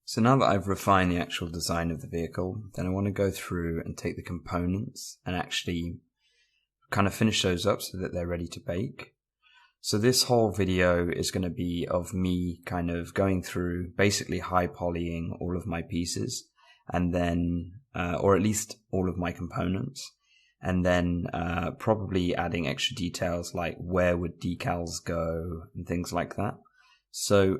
So now that I've refined the actual design of the vehicle, then I want to go through and take the components and actually kind of finish those up so that they're ready to bake. So this whole video is going to be of me kind of going through basically high polying all of my pieces and then, or at least all of my components, and then probably adding extra details like where would decals go and things like that. So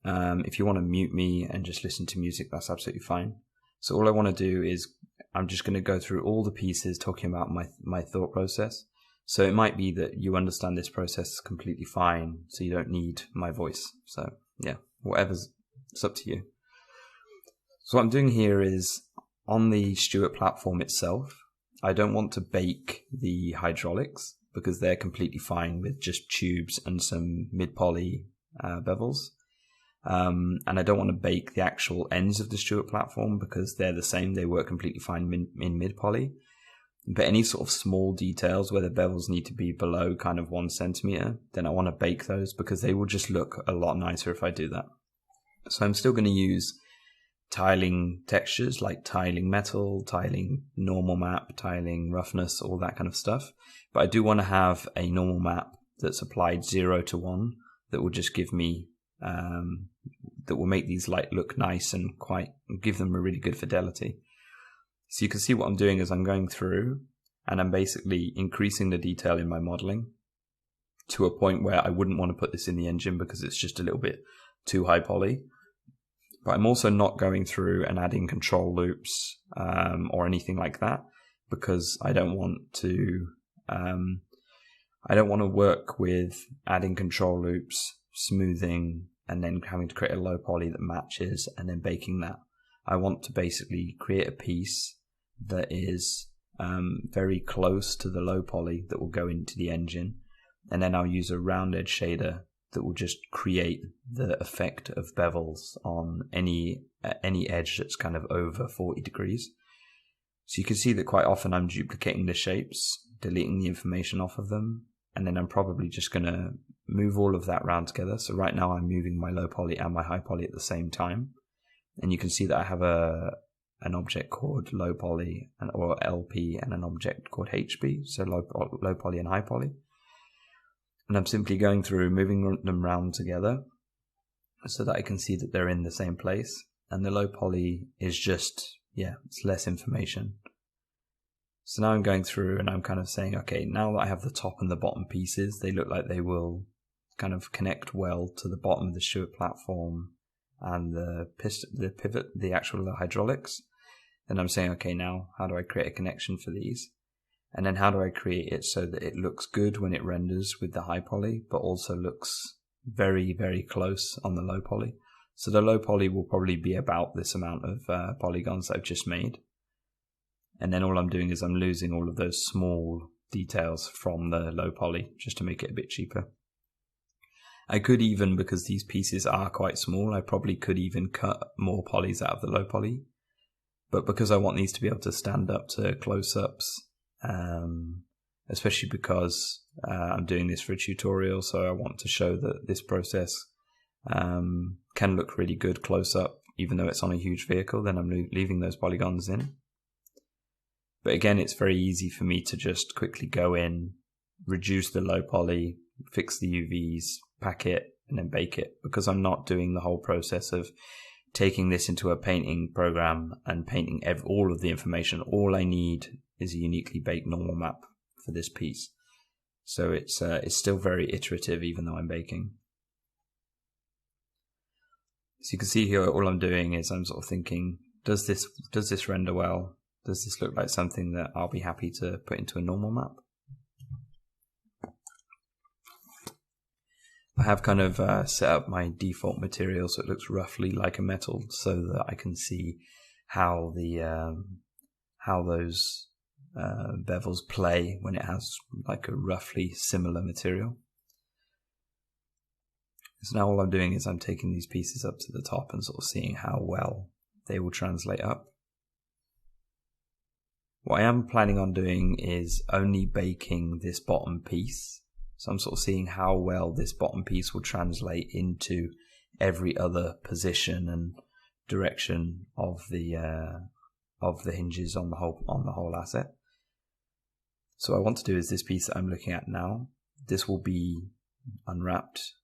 if you want to mute me and just listen to music, that's absolutely fine. So all I want to do is I'm just going to go through all the pieces talking about my thought process. So it might be that you understand this process completely fine, so you don't need my voice. So yeah, it's up to you. So what I'm doing here is on the Stuart platform itself, I don't want to bake the hydraulics because they're completely fine with just tubes and some mid-poly bevels. And I don't want to bake the actual ends of the Stuart platform because they're the same. They work completely fine in mid-poly. But any sort of small details where the bevels need to be below kind of 1 centimeter, then I want to bake those because they will just look a lot nicer if I do that. So I'm still going to use tiling textures like tiling metal, tiling normal map, tiling roughness, all that kind of stuff. But I do want to have a normal map that's applied 0 to 1 that will just give me that will make these look nice and give them a really good fidelity. So you can see what I'm doing is I'm going through and I'm basically increasing the detail in my modeling to a point where I wouldn't want to put this in the engine because it's just a little bit too high poly. But I'm also not going through and adding control loops or anything like that because I don't want to work with adding control loops, smoothing, and then having to create a low poly that matches and then baking that. I want to basically create a piece that is very close to the low poly that will go into the engine, and then I'll use a round edge shader that will just create the effect of bevels on any edge that's kind of over 40 degrees. So you can see that quite often I'm duplicating the shapes, deleting the information off of them, and then I'm probably just going to move all of that round together. So right now I'm moving my low poly and my high poly at the same time. And you can see that I have an object called low poly or LP and an object called HB, so low poly and high poly. And I'm simply going through, moving them round together so that I can see that they're in the same place. And the low poly is just, it's less information. So now I'm going through and I'm kind of saying, okay, now that I have the top and the bottom pieces, they look like they will kind of connect well to the bottom of the Stuart platform and the pivot, the actual hydraulics. Then I'm saying, okay, now how do I create a connection for these? And then how do I create it so that it looks good when it renders with the high poly, but also looks very, very close on the low poly? So the low poly will probably be about this amount of polygons that I've just made. And then all I'm doing is I'm losing all of those small details from the low poly just to make it a bit cheaper. I could even, because these pieces are quite small, I probably could even cut more polys out of the low poly. But because I want these to be able to stand up to close-ups, especially because I'm doing this for a tutorial, so I want to show that this process can look really good close-up, even though it's on a huge vehicle, then I'm leaving those polygons in. But again, it's very easy for me to just quickly go in, reduce the low poly, fix the UVs, pack it, and then bake it, because I'm not doing the whole process of taking this into a painting program and painting all of the information. All I need is a uniquely baked normal map for this piece. So it's still very iterative even though I'm baking. So you can see here all I'm doing is I'm sort of thinking, does this render well? Does this look like something that I'll be happy to put into a normal map? I have kind of set up my default material so it looks roughly like a metal, so that I can see how those bevels play when it has like a roughly similar material. So now all I'm doing is I'm taking these pieces up to the top and sort of seeing how well they will translate up. What I am planning on doing is only baking this bottom piece. So I'm sort of seeing how well this bottom piece will translate into every other position and direction of the hinges on the whole asset. So what I want to do is this piece that I'm looking at now, this will be unwrapped.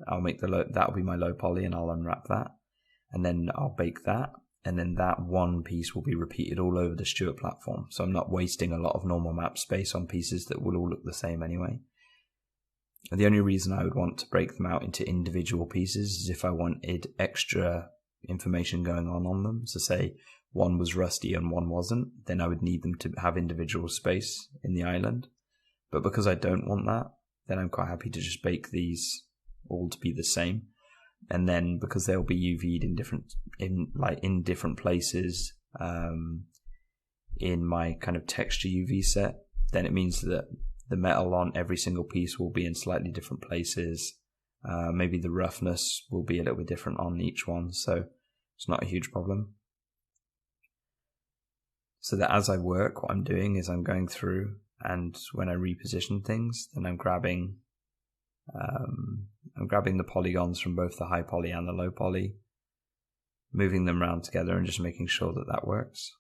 I'll make that'll be my low poly, and I'll unwrap that, and then I'll bake that, and then that one piece will be repeated all over the Stuart platform. So I'm not wasting a lot of normal map space on pieces that will all look the same anyway. And the only reason I would want to break them out into individual pieces is if I wanted extra information going on them. So say one was rusty and one wasn't, then I would need them to have individual space in the island. But because I don't want that, then I'm quite happy to just bake these all to be the same. And then because they'll be UV'd in different places in my kind of texture UV set, then it means that the metal on every single piece will be in slightly different places. Maybe the roughness will be a little bit different on each one, so it's not a huge problem. So that as I work, what I'm doing is I'm going through, and when I reposition things, then I'm grabbing the polygons from both the high poly and the low poly, moving them around together and just making sure that that works.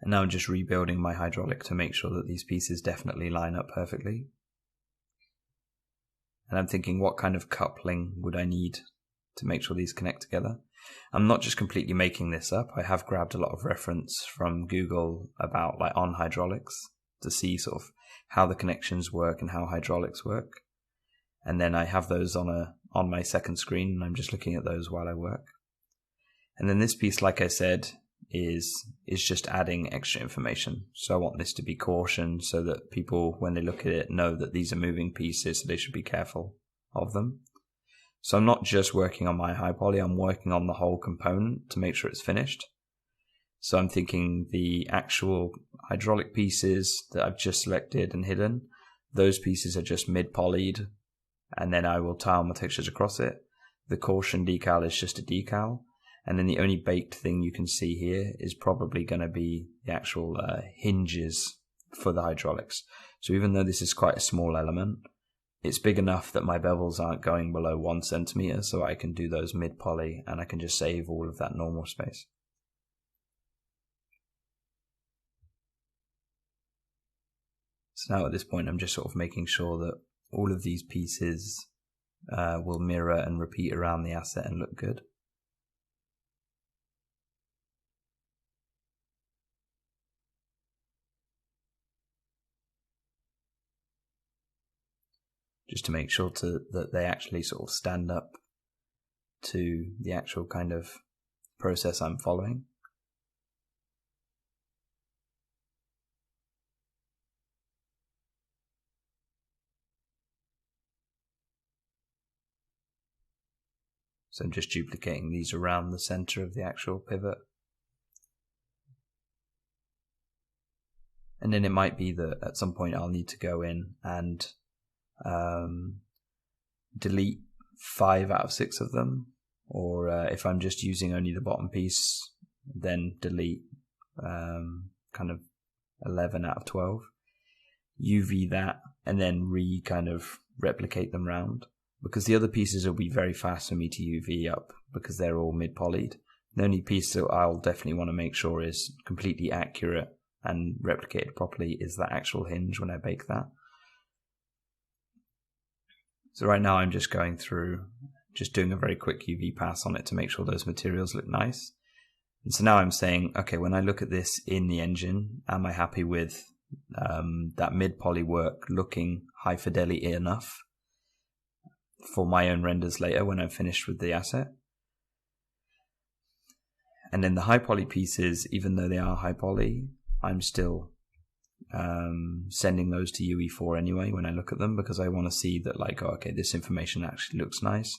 And now I'm just rebuilding my hydraulic to make sure that these pieces definitely line up perfectly. And I'm thinking, what kind of coupling would I need to make sure these connect together? I'm not just completely making this up. I have grabbed a lot of reference from Google about on hydraulics to see sort of how the connections work and how hydraulics work. And then I have those on my second screen, and I'm just looking at those while I work. And then this piece, like I said, is just adding extra information. So I want this to be caution so that people, when they look at it, know that these are moving pieces, so they should be careful of them. So I'm not just working on my high poly, I'm working on the whole component to make sure it's finished. So I'm thinking the actual hydraulic pieces that I've just selected and hidden, those pieces are just mid-polyed, and then I will tile my textures across it. The caution decal is just a decal, and then the only baked thing you can see here is probably going to be the actual hinges for the hydraulics. So even though this is quite a small element, it's big enough that my bevels aren't going below 1 centimeter, so I can do those mid-poly and I can just save all of that normal space. So now at this point I'm just sort of making sure that all of these pieces will mirror and repeat around the asset and look good. Just to make sure that they actually sort of stand up to the actual kind of process I'm following. So I'm just duplicating these around the center of the actual pivot. And then it might be that at some point I'll need to go in and delete 5 out of 6 of them, or if I'm just using only the bottom piece, then delete kind of 11 out of 12, UV that, and then kind of replicate them round, because the other pieces will be very fast for me to UV up because they're all mid-polyed. The only piece that I'll definitely want to make sure is completely accurate and replicated properly is that actual hinge when I bake that. So right now I'm just going through, just doing a very quick UV pass on it to make sure those materials look nice. And so now I'm saying, okay, when I look at this in the engine, am I happy with that mid-poly work looking high fidelity enough for my own renders later when I'm finished with the asset? And then the high poly pieces, even though they are high poly, I'm still sending those to UE4 anyway when I look at them, because I want to see that, like, oh, okay, this information actually looks nice.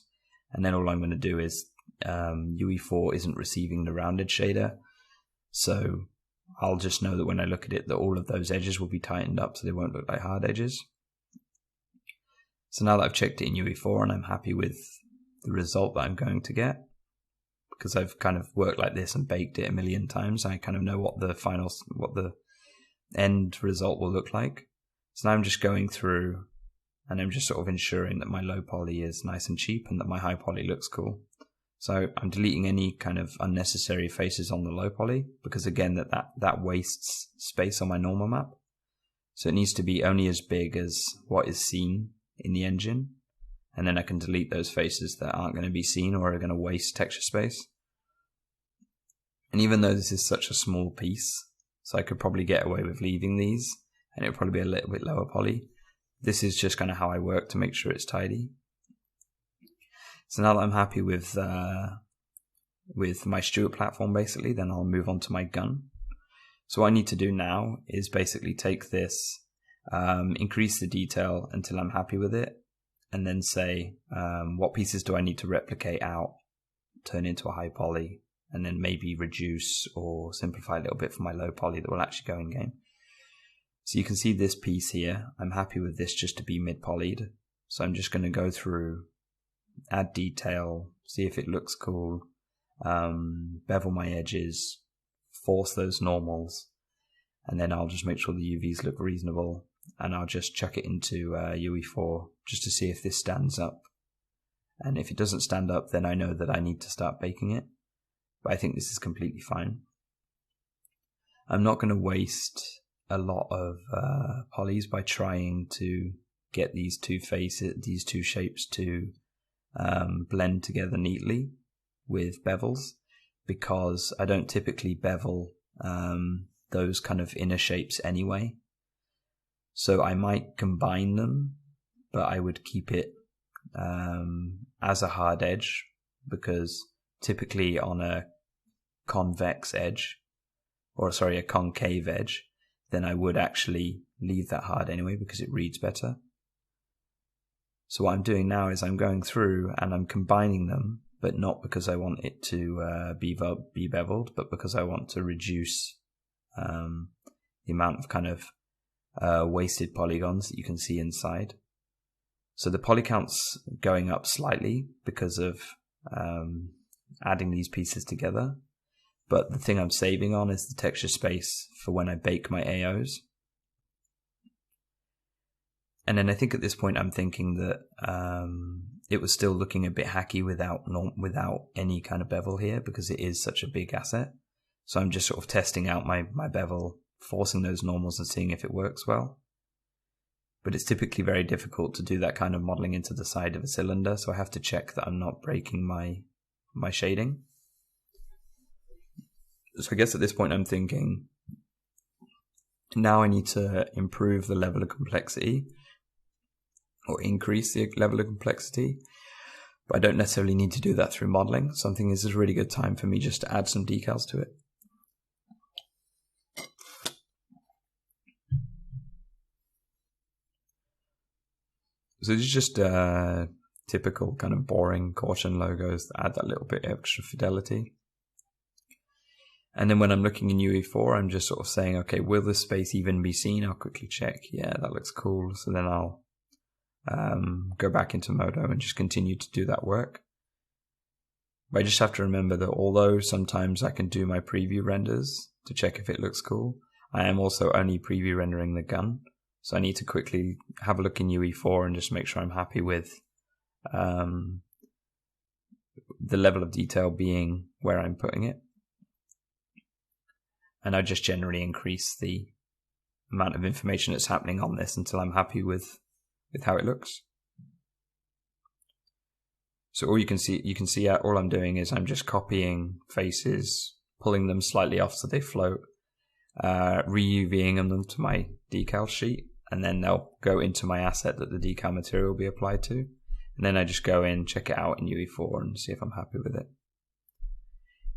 And then all I'm going to do is UE4 isn't receiving the rounded shader, so I'll just know that when I look at it that all of those edges will be tightened up so they won't look like hard edges. So now that I've checked it in UE4 and I'm happy with the result that I'm going to get, because I've kind of worked like this and baked it a million times, I kind of know what the end result will look like. So now I'm just going through and I'm just sort of ensuring that my low poly is nice and cheap and that my high poly looks cool. So I'm deleting any kind of unnecessary faces on the low poly, because again, that wastes space on my normal map. So it needs to be only as big as what is seen in the engine. And then I can delete those faces that aren't going to be seen or are going to waste texture space. And even though this is such a small piece, so I could probably get away with leaving these, and it would probably be a little bit lower poly. This is just kind of how I work to make sure it's tidy. So now that I'm happy with my Stuart platform, basically, then I'll move on to my gun. So what I need to do now is basically take this, increase the detail until I'm happy with it, and then say what pieces do I need to replicate out, turn into a high poly, and then maybe reduce or simplify a little bit for my low poly that will actually go in game. So you can see this piece here. I'm happy with this just to be mid-polyed. So I'm just going to go through, add detail, see if it looks cool, bevel my edges, force those normals, and then I'll just make sure the UVs look reasonable, and I'll just chuck it into UE4 just to see if this stands up. And if it doesn't stand up, then I know that I need to start baking it. But I think this is completely fine. I'm not going to waste a lot of polys by trying to get these two faces, these two shapes to blend together neatly with bevels, because I don't typically bevel those kind of inner shapes anyway. So I might combine them, but I would keep it as a hard edge, because typically on a convex edge, or sorry, a concave edge, then I would actually leave that hard anyway because it reads better. So what I'm doing now is I'm going through and I'm combining them, but not because I want it to be beveled, but because I want to reduce the amount of kind of wasted polygons that you can see inside. So the poly count's going up slightly because of adding these pieces together. But the thing I'm saving on is the texture space for when I bake my AOs. And then I think at this point I'm thinking that it was still looking a bit hacky without any kind of bevel here, because it is such a big asset. So I'm just sort of testing out my bevel, forcing those normals and seeing if it works well. But it's typically very difficult to do that kind of modeling into the side of a cylinder, so I have to check that I'm not breaking my shading. So I guess at this point I'm thinking, now I need to improve the level of complexity, or increase the level of complexity, but I don't necessarily need to do that through modeling. So I'm thinking this is a really good time for me just to add some decals to it. So this is just typical kind of boring caution logos that add that little bit extra fidelity. And then when I'm looking in UE4, I'm just sort of saying, okay, will this space even be seen? I'll quickly check. Yeah, that looks cool. So then I'll go back into Modo and just continue to do that work. But I just have to remember that although sometimes I can do my preview renders to check if it looks cool, I am also only preview rendering the gun. So I need to quickly have a look in UE4 and just make sure I'm happy with the level of detail being where I'm putting it. And I just generally increase the amount of information that's happening on this until I'm happy with how it looks. So all you can see all I'm doing is I'm just copying faces, pulling them slightly off so they float, re-UVing them to my decal sheet, and then they'll go into my asset that the decal material will be applied to. And then I just go in, check it out in UE4 and see if I'm happy with it.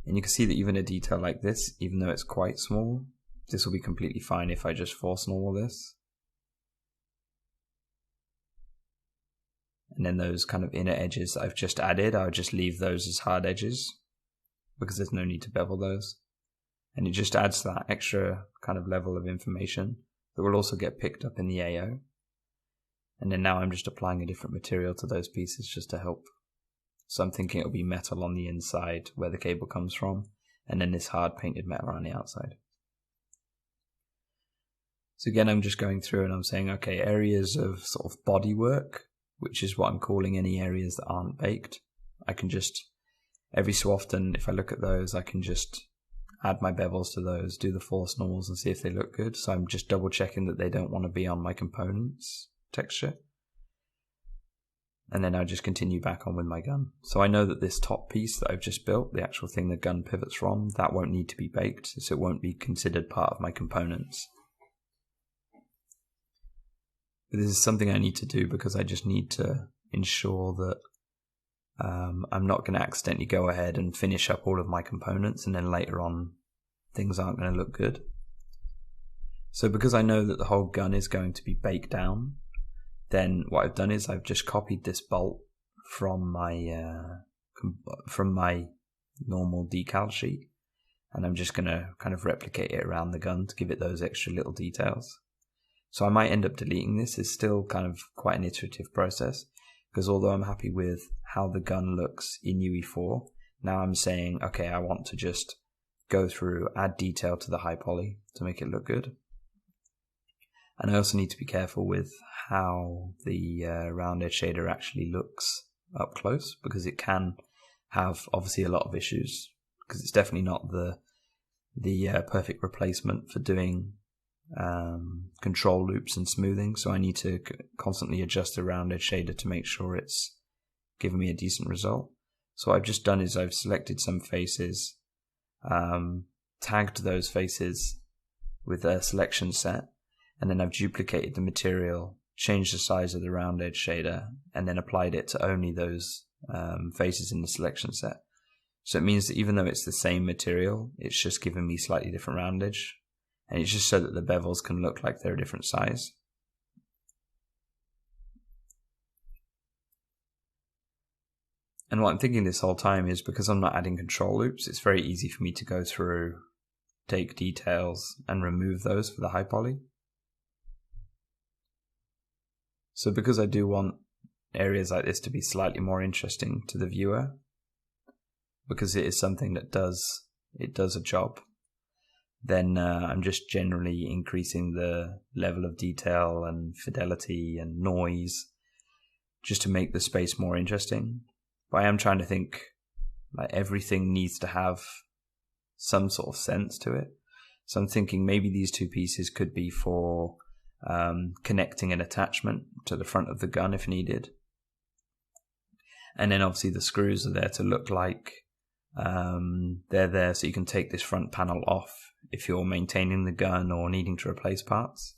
And you can see that even a detail like this, even though it's quite small, this will be completely fine if I just force normal this. And then those kind of inner edges that I've just added, I'll just leave those as hard edges because there's no need to bevel those. And it just adds that extra kind of level of information that will also get picked up in the AO. And then now I'm just applying a different material to those pieces just to help. So I'm thinking it'll be metal on the inside where the cable comes from, and then this hard painted metal on the outside. So again, I'm just going through and I'm saying, okay, areas of sort of body work, which is what I'm calling any areas that aren't baked, I can just every so often, if I look at those, I can just add my bevels to those, do the force normals and see if they look good. So I'm just double checking that they don't want to be on my components texture. And then I just continue back on with my gun. So I know that this top piece that I've just built, the actual thing the gun pivots from, that won't need to be baked, so it won't be considered part of my components. But this is something I need to do because I just need to ensure that I'm not going to accidentally go ahead and finish up all of my components and then later on things aren't going to look good. So because I know that the whole gun is going to be baked down, then what I've done is I've just copied this bolt from my normal decal sheet, and I'm just going to kind of replicate it around the gun to give it those extra little details. So I might end up deleting this. It's still kind of quite an iterative process, because although I'm happy with how the gun looks in UE4, now I'm saying, okay, I want to just go through, add detail to the high poly to make it look good. And I also need to be careful with how the round edge shader actually looks up close, because it can have obviously a lot of issues, because it's definitely not the perfect replacement for doing control loops and smoothing. So I need to constantly adjust the round edge shader to make sure it's giving me a decent result. So what I've just done is I've selected some faces, tagged those faces with a selection set, and then I've duplicated the material, changed the size of the round edge shader, and then applied it to only those faces in the selection set. So it means that even though it's the same material, it's just giving me slightly different round edge, and it's just so that the bevels can look like they're a different size. And what I'm thinking this whole time is, because I'm not adding control loops, it's very easy for me to go through, take details, and remove those for the high poly. So because I do want areas like this to be slightly more interesting to the viewer, because it is something that does a job, then I'm just generally increasing the level of detail and fidelity and noise just to make the space more interesting. But I am trying to think, like, everything needs to have some sort of sense to it. So I'm thinking maybe these two pieces could be for connecting an attachment to the front of the gun if needed. And then obviously the screws are there to look like they're there so you can take this front panel off if you're maintaining the gun or needing to replace parts.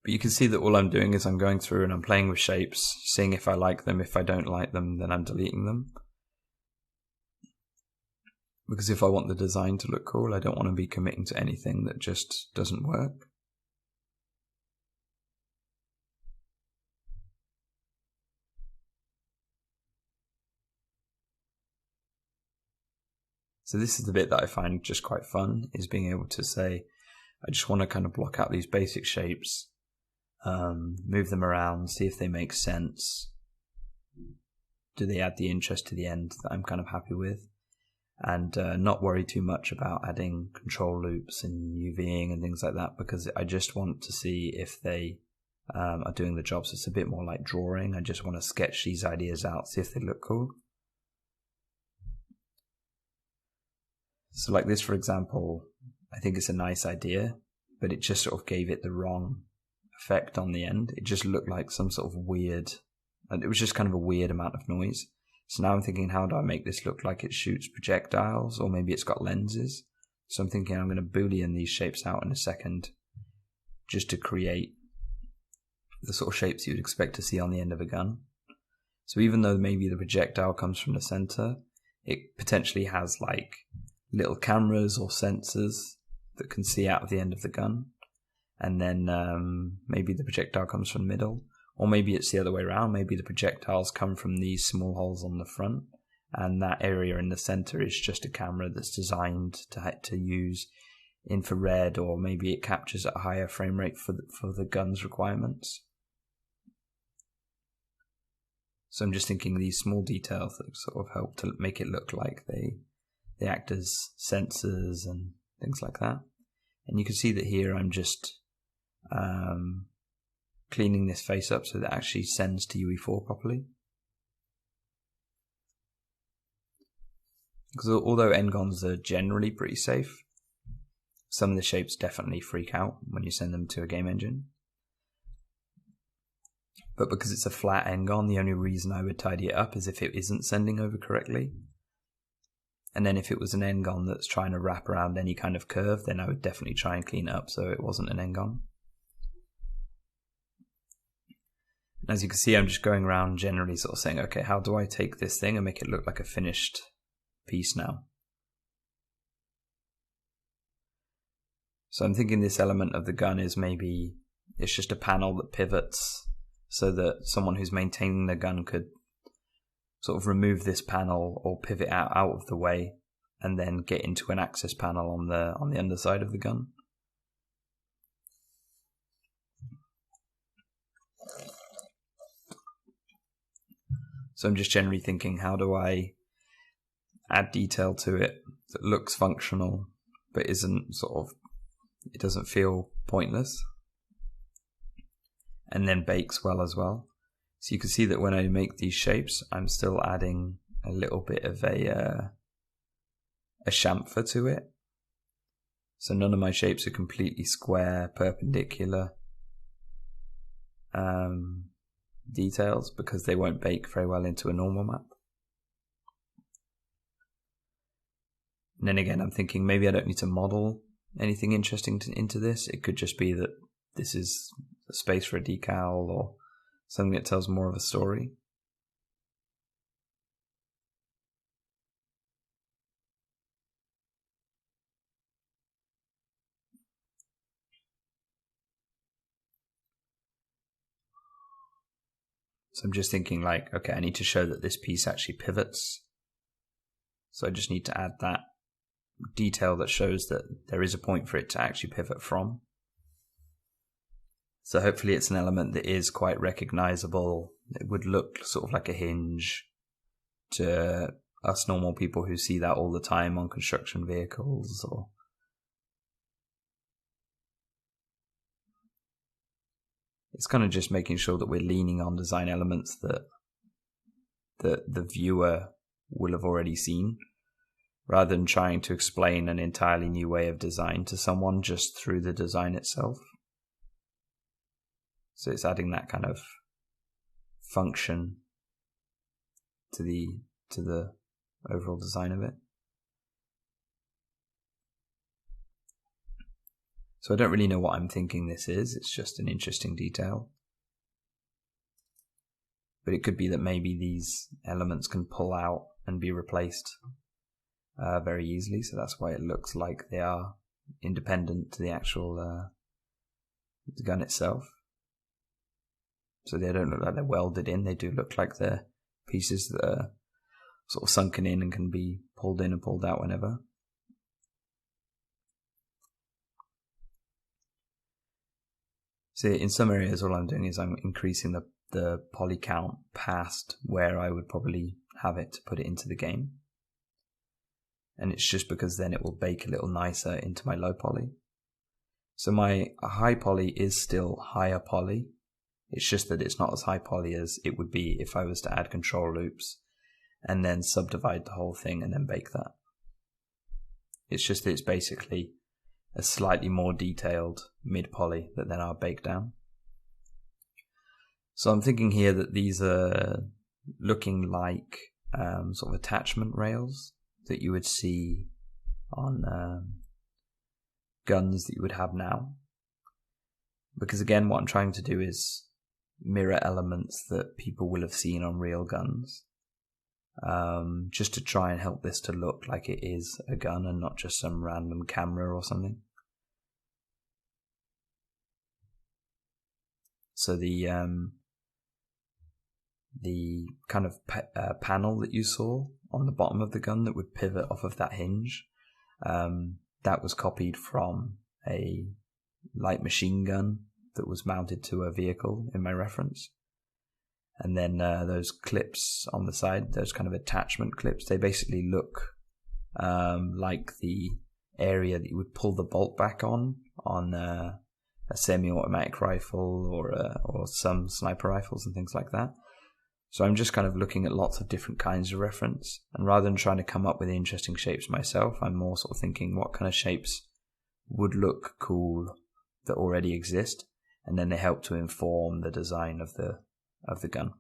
But you can see that all I'm doing is I'm going through and I'm playing with shapes, seeing if I like them. If I don't like them, then I'm deleting them. Because if I want the design to look cool, I don't want to be committing to anything that just doesn't work. So this is the bit that I find just quite fun, is being able to say, I just want to kind of block out these basic shapes, move them around, see if they make sense. Do they add the interest to the end that I'm kind of happy with? And not worry too much about adding control loops and UVing and things like that, because I just want to see if they are doing the job. So it's a bit more like drawing. I just want to sketch these ideas out, see if they look cool. So like this, for example, I think it's a nice idea, but it just sort of gave it the wrong effect on the end. It just looked like some sort of weird, and it was just kind of a weird amount of noise. So now I'm thinking, how do I make this look like it shoots projectiles, or maybe it's got lenses? So I'm thinking I'm going to Boolean these shapes out in a second, just to create the sort of shapes you'd expect to see on the end of a gun. So even though maybe the projectile comes from the center, it potentially has like little cameras or sensors that can see out of the end of the gun. And then maybe the projectile comes from the middle. Or maybe it's the other way around. Maybe the projectiles come from these small holes on the front, and that area in the center is just a camera that's designed to use infrared, or maybe it captures at a higher frame rate for the gun's requirements. So I'm just thinking these small details that sort of help to make it look like they act as sensors and things like that. And you can see that here I'm just cleaning this face up so that it actually sends to UE4 properly. Because although n-gons are generally pretty safe, some of the shapes definitely freak out when you send them to a game engine. But because it's a flat n-gon, the only reason I would tidy it up is if it isn't sending over correctly. And then if it was an n-gon that's trying to wrap around any kind of curve, then I would definitely try and clean it up so it wasn't an n-gon. As you can see, I'm just going around generally sort of saying, okay, how do I take this thing and make it look like a finished piece now? So I'm thinking this element of the gun is maybe it's just a panel that pivots so that someone who's maintaining the gun could sort of remove this panel or pivot out of the way and then get into an access panel on the underside of the gun. So I'm just generally thinking, how do I add detail to it that looks functional but isn't sort of, it doesn't feel pointless, and then bakes well as well. So you can see that when I make these shapes, I'm still adding a little bit of a chamfer to it. So none of my shapes are completely square, perpendicular details, because they won't bake very well into a normal map. And then again, I'm thinking maybe I don't need to model anything interesting into this. It could just be that this is a space for a decal or something that tells more of a story. So I'm just thinking like, okay, I need to show that this piece actually pivots. So I just need to add that detail that shows that there is a point for it to actually pivot from. So hopefully it's an element that is quite recognizable. It would look sort of like a hinge to us normal people who see that all the time on construction vehicles. Or it's kind of just making sure that we're leaning on design elements that the viewer will have already seen, rather than trying to explain an entirely new way of design to someone just through the design itself. So it's adding that kind of function to the overall design of it. So I don't really know what I'm thinking this is. It's just an interesting detail. But it could be that maybe these elements can pull out and be replaced very easily. So that's why it looks like they are independent to the actual the gun itself. So they don't look like they're welded in. They do look like they're pieces that are sort of sunken in and can be pulled in and pulled out whenever. So in some areas, all I'm doing is I'm increasing the poly count past where I would probably have it to put it into the game. And it's just because then it will bake a little nicer into my low poly. So my high poly is still higher poly. It's just that it's not as high poly as it would be if I was to add control loops and then subdivide the whole thing and then bake that. It's just that it's basically a slightly more detailed mid poly that then I'll bake down. So I'm thinking here that these are looking like sort of attachment rails that you would see on guns that you would have now. Because again, what I'm trying to do is mirror elements that people will have seen on real guns, just to try and help this to look like it is a gun and not just some random camera or something. So the kind of panel that you saw on the bottom of the gun that would pivot off of that hinge, that was copied from a light machine gun that was mounted to a vehicle in my reference. And then those clips on the side, those kind of attachment clips, they basically look like the area that you would pull the bolt back on a semi-automatic rifle or some sniper rifles and things like that. So I'm just kind of looking at lots of different kinds of reference, and rather than trying to come up with interesting shapes myself, I'm more sort of thinking what kind of shapes would look cool that already exist, and then they help to inform the design of the gun.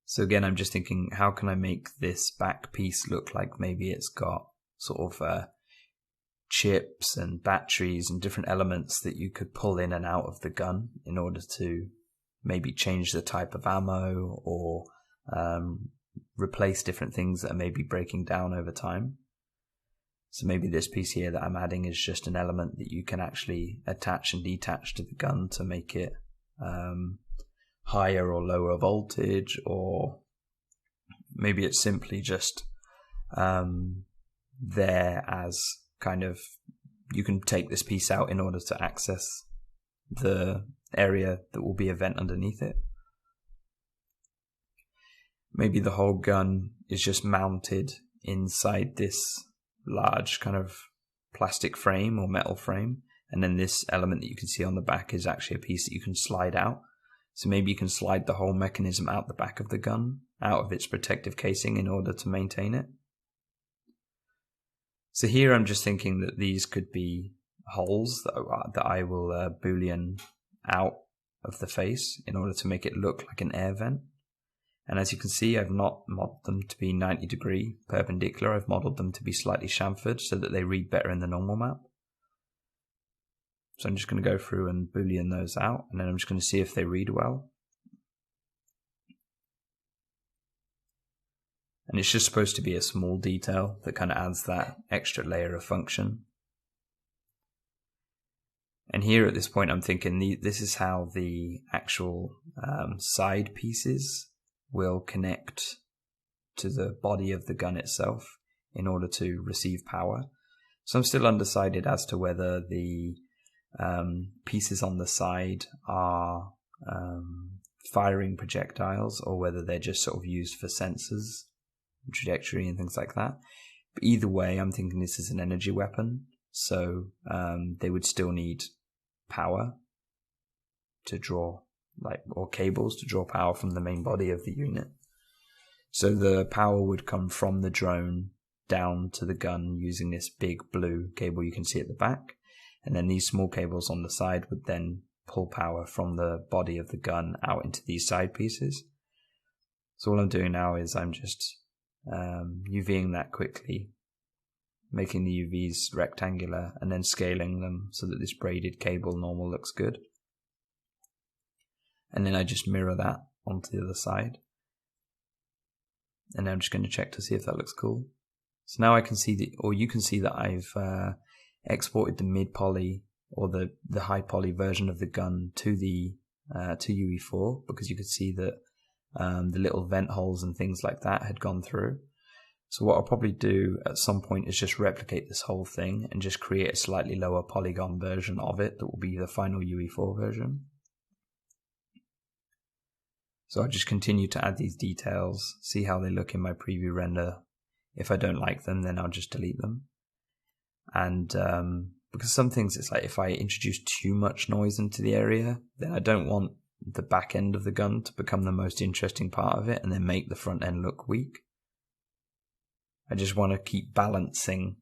So again, I'm just thinking, how can I make this back piece look like maybe it's got sort of chips and batteries and different elements that you could pull in and out of the gun in order to maybe change the type of ammo or replace different things that are maybe breaking down over time. So maybe this piece here that I'm adding is just an element that you can actually attach and detach to the gun to make it higher or lower voltage, or maybe it's simply just there as kind of, you can take this piece out in order to access the area that will be a vent underneath it. Maybe the whole gun is just mounted inside this large kind of plastic frame or metal frame, and then this element that you can see on the back is actually a piece that you can slide out. So maybe you can slide the whole mechanism out the back of the gun, out of its protective casing, in order to maintain it. So here I'm just thinking that these could be holes that I will boolean out of the face in order to make it look like an air vent. And as you can see, I've not modeled them to be 90 degree perpendicular. I've modeled them to be slightly chamfered so that they read better in the normal map. So I'm just going to go through and boolean those out, and then I'm just going to see if they read well. And it's just supposed to be a small detail that kind of adds that extra layer of function. And here at this point I'm thinking this is how the actual side pieces will connect to the body of the gun itself in order to receive power. So I'm still undecided as to whether the pieces on the side are firing projectiles or whether they're just sort of used for sensors, trajectory and things like that. But either way, I'm thinking this is an energy weapon, so they would still need power to draw, or cables to draw power from the main body of the unit. So the power would come from the drone down to the gun using this big blue cable you can see at the back, and then these small cables on the side would then pull power from the body of the gun out into these side pieces. So all I'm doing now is I'm just UVing that quickly, making the UVs rectangular and then scaling them so that this braided cable normal looks good. And then I just mirror that onto the other side. And then I'm just going to check to see if that looks cool. So now I can see you can see that I've exported the mid poly or the high poly version of the gun to the to UE4, because you could see that the little vent holes and things like that had gone through. So what I'll probably do at some point is just replicate this whole thing and just create a slightly lower polygon version of it that will be the final UE4 version. So I'll just continue to add these details, see how they look in my preview render. If I don't like them, then I'll just delete them. And because some things, it's like if I introduce too much noise into the area, then I don't want the back end of the gun to become the most interesting part of it and then make the front end look weak. I just want to keep balancing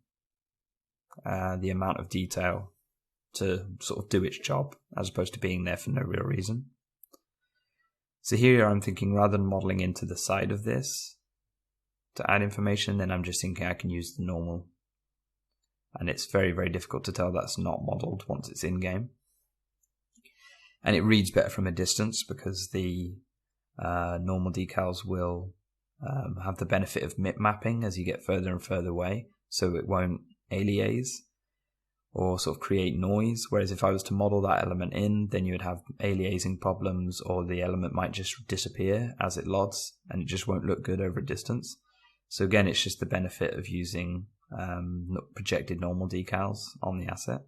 the amount of detail to sort of do its job, as opposed to being there for no real reason. So here I'm thinking, rather than modeling into the side of this to add information, then I'm just thinking I can use the normal. And it's very, very difficult to tell that's not modeled once it's in game. And it reads better from a distance because the normal decals will have the benefit of mip mapping as you get further and further away, so it won't aliase or sort of create noise. Whereas if I was to model that element in, then you would have aliasing problems, or the element might just disappear as it loads and it just won't look good over a distance. So again, it's just the benefit of using projected normal decals on the asset.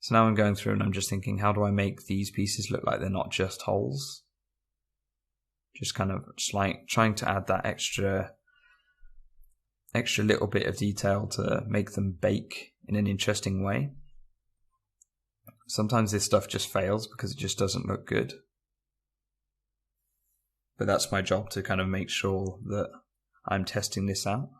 So now I'm going through and I'm just thinking, how do I make these pieces look like they're not just holes? Just kind of like trying to add that extra extra little bit of detail to make them bake in an interesting way. Sometimes this stuff just fails because it just doesn't look good. But that's my job, to kind of make sure that I'm testing this out.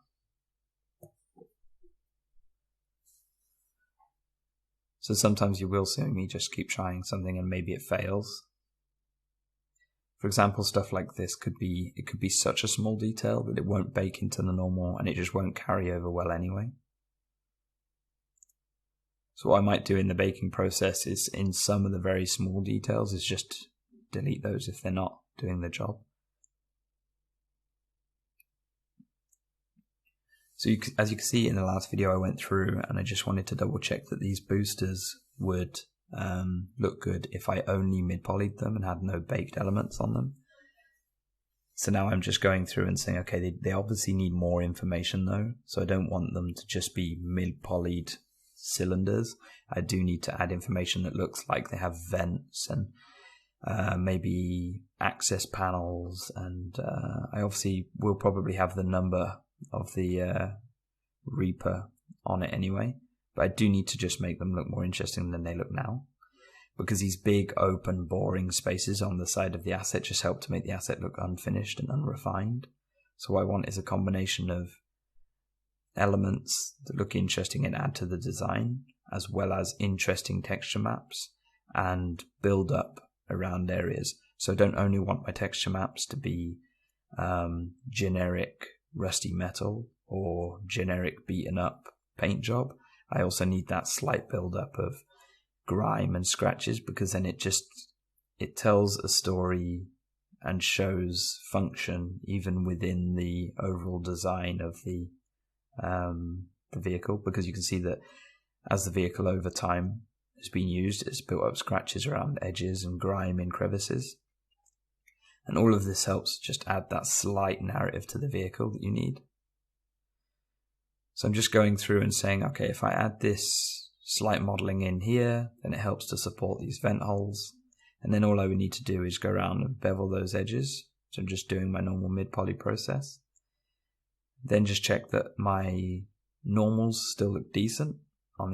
So sometimes you will see me just keep trying something and maybe it fails. For example, stuff like this could be such a small detail that it won't bake into the normal and it just won't carry over well anyway. So what I might do in the baking process is, in some of the very small details, is just delete those if they're not doing the job. So as you can see in the last video I went through, and I just wanted to double check that these boosters would look good if I only mid-polyed them and had no baked elements on them. So now I'm just going through and saying, okay, they obviously need more information though, so I don't want them to just be mid-polyed cylinders. I do need to add information that looks like they have vents and maybe access panels, and I obviously will probably have the number of the Reaper on it anyway, but I do need to just make them look more interesting than they look now, because these big open boring spaces on the side of the asset just help to make the asset look unfinished and unrefined. So what I want is a combination of elements that look interesting and add to the design, as well as interesting texture maps and build up around areas. So I don't only want my texture maps to be generic rusty metal or generic beaten up paint job. I also need that slight build up of grime and scratches, because then it tells a story and shows function even within the overall design of the vehicle, because you can see that as the vehicle over time has been used, it's built up scratches around edges and grime in crevices. And all of this helps just add that slight narrative to the vehicle that you need. So I'm just going through and saying, okay, if I add this slight modeling in here, then it helps to support these vent holes. And then all I would need to do is go around and bevel those edges. So I'm just doing my normal mid-poly process. Then just check that my normals still look decent on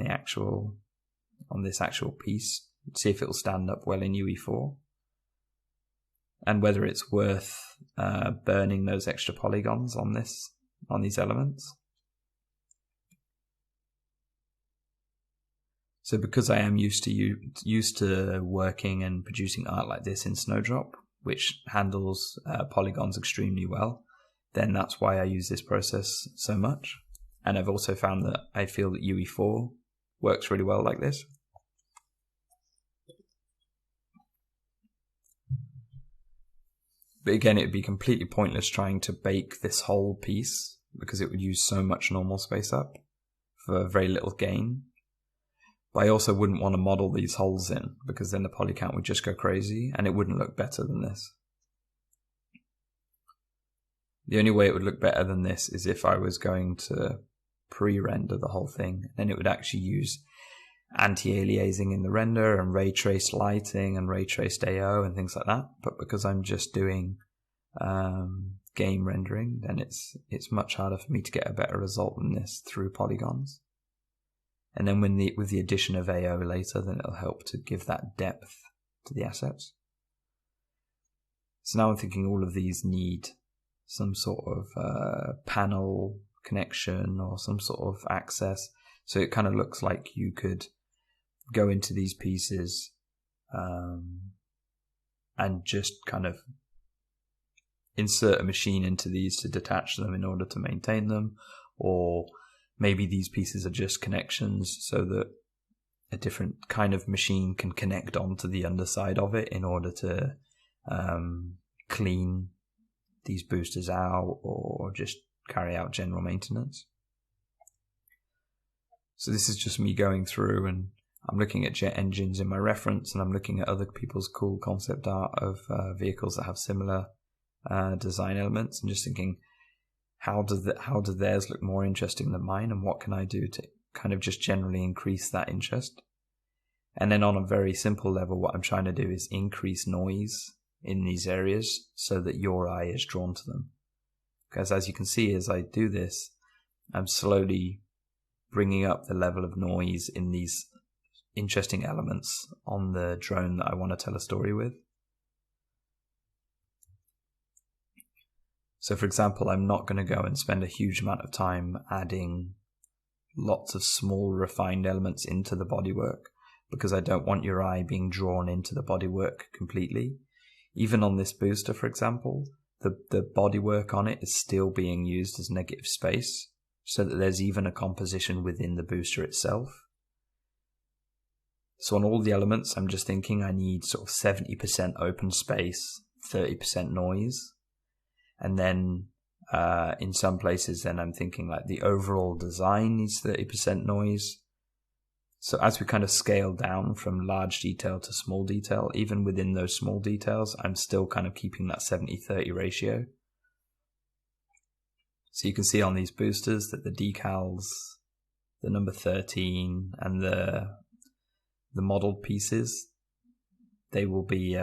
this actual piece. See if it will stand up well in UE4. And whether it's worth burning those extra polygons on these elements. So because I am used to working and producing art like this in Snowdrop, which handles polygons extremely well, then that's why I use this process so much. And I've also found that I feel that UE4 works really well like this. But again, it would be completely pointless trying to bake this whole piece, because it would use so much normal space up for very little gain. But I also wouldn't want to model these holes in, because then the poly count would just go crazy and it wouldn't look better than this. The only way it would look better than this is if I was going to pre-render the whole thing. Then it would actually use anti-aliasing in the render and ray trace lighting and ray traced AO and things like that. But because I'm just doing game rendering, then it's much harder for me to get a better result than this through polygons. And then with the addition of AO later, then it'll help to give that depth to the assets. So now I'm thinking all of these need some sort of panel connection or some sort of access. So it kind of looks like you could go into these pieces and just kind of insert a machine into these to detach them in order to maintain them, or maybe these pieces are just connections so that a different kind of machine can connect onto the underside of it in order to clean these boosters out or just carry out general maintenance. So this is just me going through, and I'm looking at jet engines in my reference, and I'm looking at other people's cool concept art of vehicles that have similar design elements, and just thinking, how do theirs look more interesting than mine, and what can I do to kind of just generally increase that interest? And then on a very simple level, what I'm trying to do is increase noise in these areas so that your eye is drawn to them. Because as you can see, as I do this, I'm slowly bringing up the level of noise in these interesting elements on the drone that I want to tell a story with. So for example, I'm not going to go and spend a huge amount of time adding lots of small refined elements into the bodywork, because I don't want your eye being drawn into the bodywork completely. Even on this booster, for example, the bodywork on it is still being used as negative space, so that there's even a composition within the booster itself. So on all the elements, I'm just thinking I need sort of 70% open space, 30% noise. And then in some places, then I'm thinking like the overall design needs 30% noise. So as we kind of scale down from large detail to small detail, even within those small details, I'm still kind of keeping that 70-30 ratio. So you can see on these boosters that the decals, the number 13, and the modeled pieces, they will be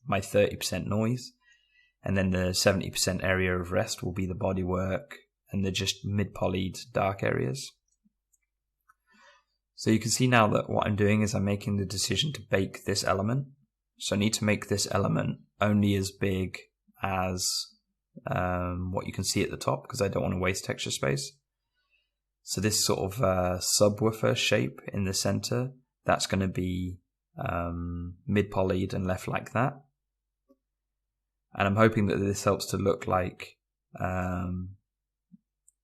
my 30% noise. And then the 70% area of rest will be the bodywork and the just mid-polyed dark areas. So you can see now that what I'm doing is I'm making the decision to bake this element. So I need to make this element only as big as what you can see at the top, because I don't want to waste texture space. So this sort of subwoofer shape in the center, that's going to be mid-polyed and left like that. And I'm hoping that this helps to look like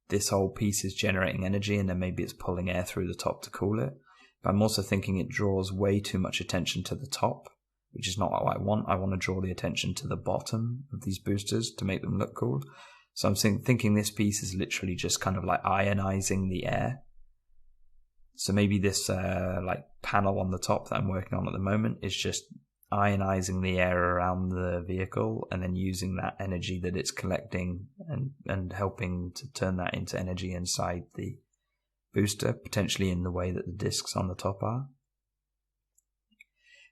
this whole piece is generating energy, and then maybe it's pulling air through the top to cool it. But I'm also thinking it draws way too much attention to the top, which is not what I want. I want to draw the attention to the bottom of these boosters to make them look cool. So I'm thinking this piece is literally just kind of like ionizing the air. So maybe this like panel on the top that I'm working on at the moment is just ionizing the air around the vehicle, and then using that energy that it's collecting and helping to turn that into energy inside the booster, potentially in the way that the discs on the top are.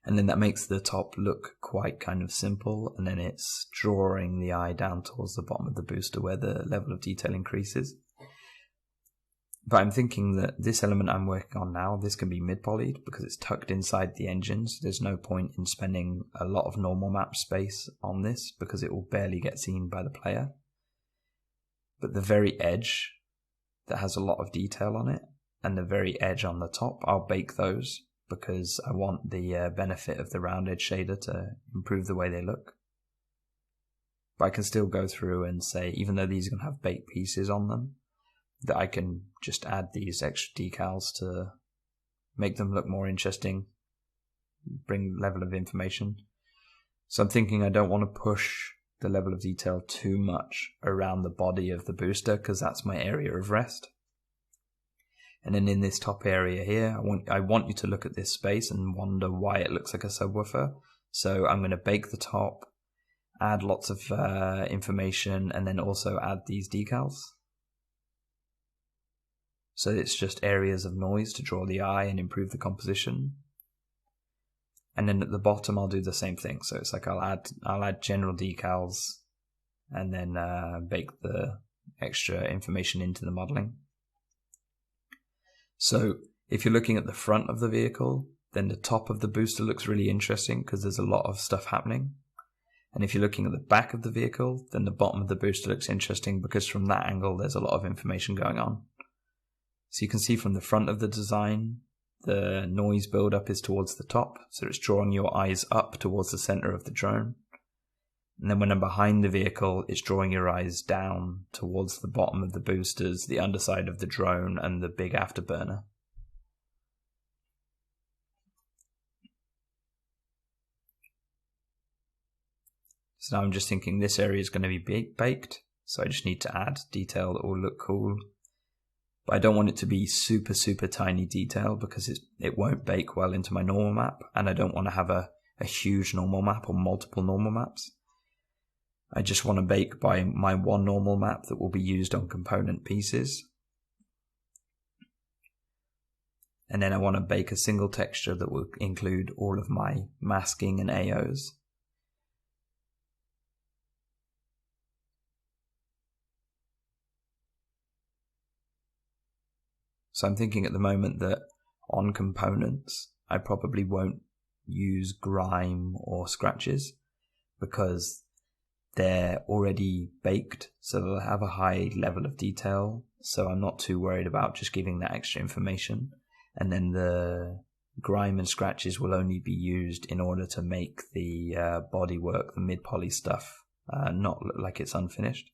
And then that makes the top look quite kind of simple, and then it's drawing the eye down towards the bottom of the booster where the level of detail increases. But I'm thinking that this element I'm working on now, this can be mid-polyed because it's tucked inside the engines. There's no point in spending a lot of normal map space on this because it will barely get seen by the player. But the very edge that has a lot of detail on it, and the very edge on the top, I'll bake those because I want the benefit of the round edge shader to improve the way they look. But I can still go through and say, even though these are going to have baked pieces on them, that I can just add these extra decals to make them look more interesting, bring level of information. So I'm thinking I don't want to push the level of detail too much around the body of the booster, because that's my area of rest. And then in this top area here, I want you to look at this space and wonder why it looks like a subwoofer. So I'm going to bake the top, add lots of information, and then also add these decals. So it's just areas of noise to draw the eye and improve the composition. And then at the bottom I'll do the same thing. So it's like I'll add general decals and then bake the extra information into the modeling. So if you're looking at the front of the vehicle, then the top of the booster looks really interesting because there's a lot of stuff happening. And if you're looking at the back of the vehicle, then the bottom of the booster looks interesting because from that angle there's a lot of information going on. So you can see from the front of the design, the noise buildup is towards the top, so it's drawing your eyes up towards the center of the drone. And then when I'm behind the vehicle, it's drawing your eyes down towards the bottom of the boosters, the underside of the drone, and the big afterburner. So now I'm just thinking this area is going to be baked, so I just need to add detail that will look cool. But I don't want it to be super, super tiny detail because it won't bake well into my normal map, and I don't want to have a huge normal map or multiple normal maps. I just want to bake by my one normal map that will be used on component pieces. And then I want to bake a single texture that will include all of my masking and AOs. So I'm thinking at the moment that on components, I probably won't use grime or scratches because they're already baked, so they'll have a high level of detail. So I'm not too worried about just giving that extra information. And then the grime and scratches will only be used in order to make the bodywork, the mid-poly stuff, not look like it's unfinished.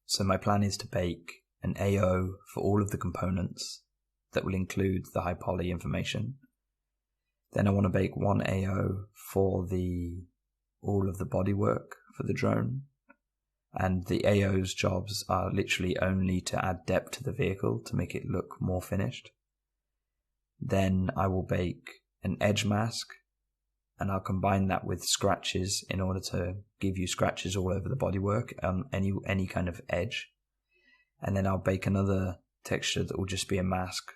So my plan is to bake an AO for all of the components that will include the high poly information. Then I want to bake one AO for all of the bodywork for the drone. And the AO's jobs are literally only to add depth to the vehicle to make it look more finished. Then I will bake an edge mask, and I'll combine that with scratches in order to give you scratches all over the bodywork on any kind of edge. And then I'll bake another texture that will just be a mask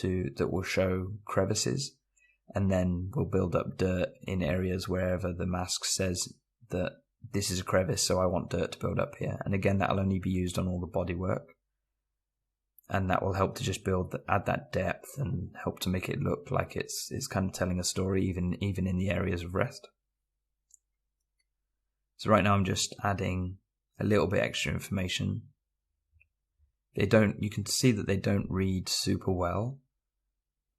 that will show crevices. And then we'll build up dirt in areas wherever the mask says that this is a crevice, so I want dirt to build up here. And again, that'll only be used on all the bodywork. And that will help to just add that depth and help to make it look like it's kind of telling a story, even in the areas of rest. So right now I'm just adding a little bit extra information. You can see that they don't read super well,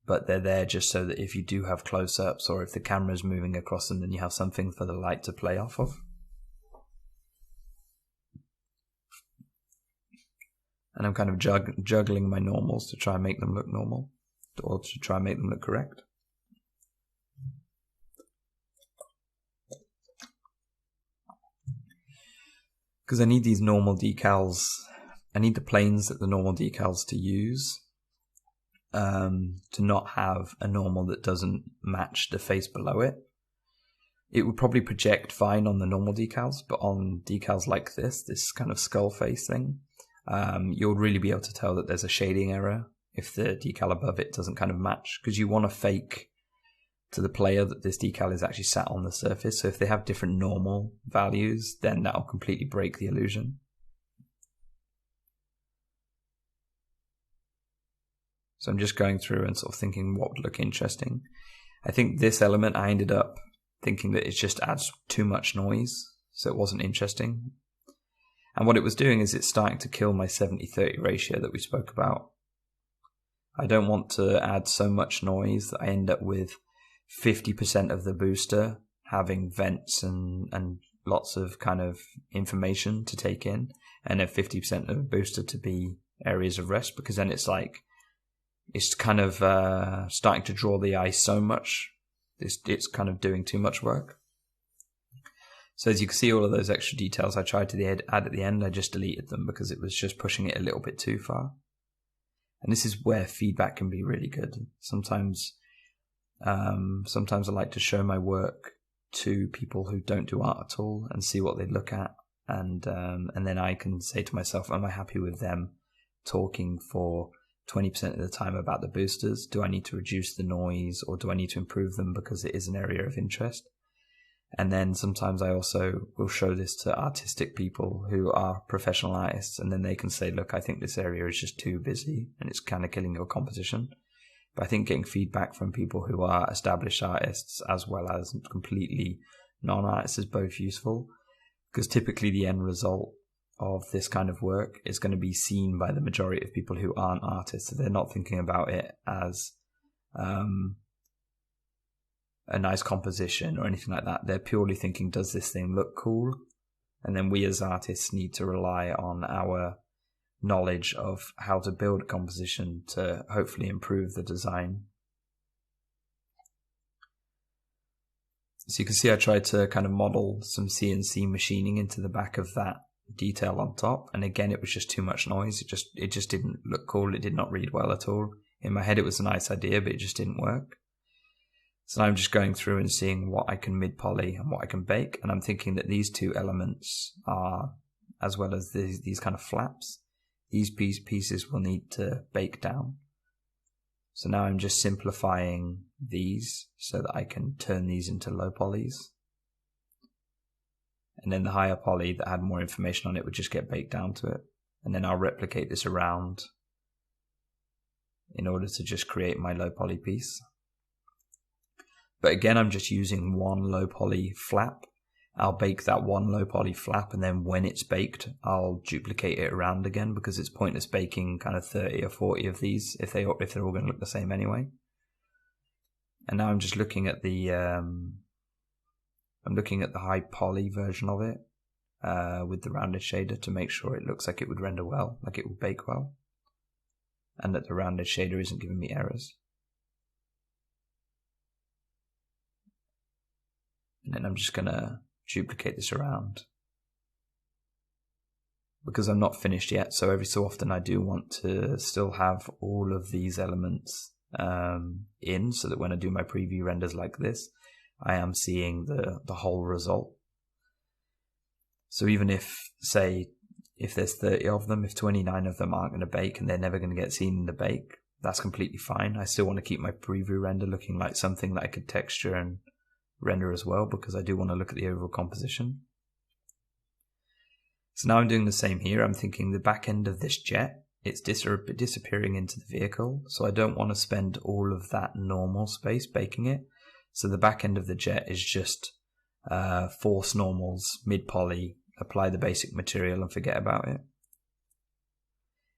but they're there just so that if you do have close-ups or if the camera's moving across them, then you have something for the light to play off of. And I'm kind of juggling my normals to try and make them look normal, or to try and make them look correct. Because I need these normal decals, I need the planes that the normal decals to use, to not have a normal that doesn't match the face below it. It would probably project fine on the normal decals, but on decals like this kind of skull face thing, you'll really be able to tell that there's a shading error if the decal above it doesn't kind of match, because you want to fake to the player that this decal is actually sat on the surface. So if they have different normal values, then that'll completely break the illusion. So I'm just going through and sort of thinking what would look interesting. I think this element, I ended up thinking that it just adds too much noise, so it wasn't interesting. And what it was doing is it's starting to kill my 70-30 ratio that we spoke about. I don't want to add so much noise that I end up with 50% of the booster having vents and lots of kind of information to take in, and then 50% of the booster to be areas of rest, because then it's kind of starting to draw the eye so much. It's kind of doing too much work. So as you can see, all of those extra details I tried to add at the end, I just deleted them because it was just pushing it a little bit too far. And this is where feedback can be really good. Sometimes I like to show my work to people who don't do art at all and see what they look at, and then I can say to myself, am I happy with them talking for 20% of the time about the boosters? Do I need to reduce the noise, or do I need to improve them because it is an area of interest? And then sometimes I also will show this to artistic people who are professional artists, and then they can say, look, I think this area is just too busy and it's kind of killing your composition. But I think getting feedback from people who are established artists as well as completely non-artists is both useful, because typically the end result of this kind of work is going to be seen by the majority of people who aren't artists. So they're not thinking about it as a nice composition or anything like that. They're purely thinking, does this thing look cool? And then we as artists need to rely on our knowledge of how to build a composition to hopefully improve the design. So you can see I tried to kind of model some CNC machining into the back of that detail on top, and again it was just too much noise. It just didn't look cool. It did not read well at all. In my head it was a nice idea, but it just didn't work. So now I'm just going through and seeing what I can mid-poly and what I can bake, and I'm thinking that these two elements are, as well as these kind of flaps, these pieces will need to bake down. So now I'm just simplifying these so that I can turn these into low polys. And then the higher poly that had more information on it would just get baked down to it. and then I'll replicate this around in order to just create my low poly piece. But again, I'm just using one low poly flap. I'll bake that one low poly flap, and then when it's baked, I'll duplicate it around again, because it's pointless baking kind of 30 or 40 of these if they're all going to look the same anyway. And now I'm just looking at the high poly version of it with the rounded shader to make sure it looks like it would render well, like it would bake well, and that the rounded shader isn't giving me errors. And then I'm just going to duplicate this around, because I'm not finished yet, so every so often I do want to still have all of these elements in, so that when I do my preview renders like this, I am seeing the whole result. So even if, say, if there's 30 of them, if 29 of them aren't going to bake and they're never going to get seen in the bake, that's completely fine. I still want to keep my preview render looking like something that I could texture and render as well, because I do want to look at the overall composition. So now I'm doing the same here. I'm thinking the back end of this jet, it's disappearing into the vehicle, so I don't want to spend all of that normal space baking it. So the back end of the jet is just force normals, mid poly, apply the basic material and forget about it.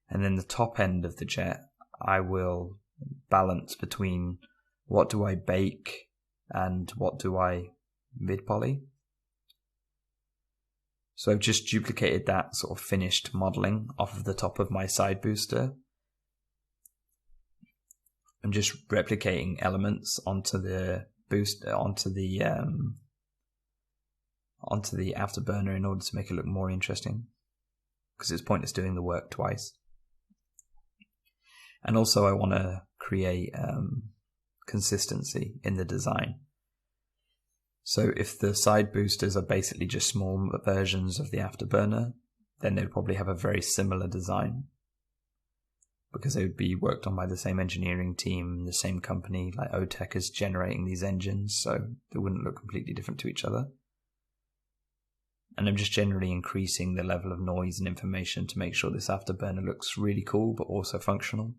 And then the top end of the jet, I will balance between what do I bake and what do I mid poly. So I've just duplicated that sort of finished modeling off of the top of my side booster. I'm just replicating elements onto the booster, onto the afterburner in order to make it look more interesting, because it's pointless doing the work twice. And also I want to create consistency in the design. So if the side boosters are basically just small versions of the afterburner, then they'd probably have a very similar design, because they would be worked on by the same engineering team, the same company, like OTEC is generating these engines, so they wouldn't look completely different to each other. And I'm just generally increasing the level of noise and information to make sure this afterburner looks really cool, but also functional.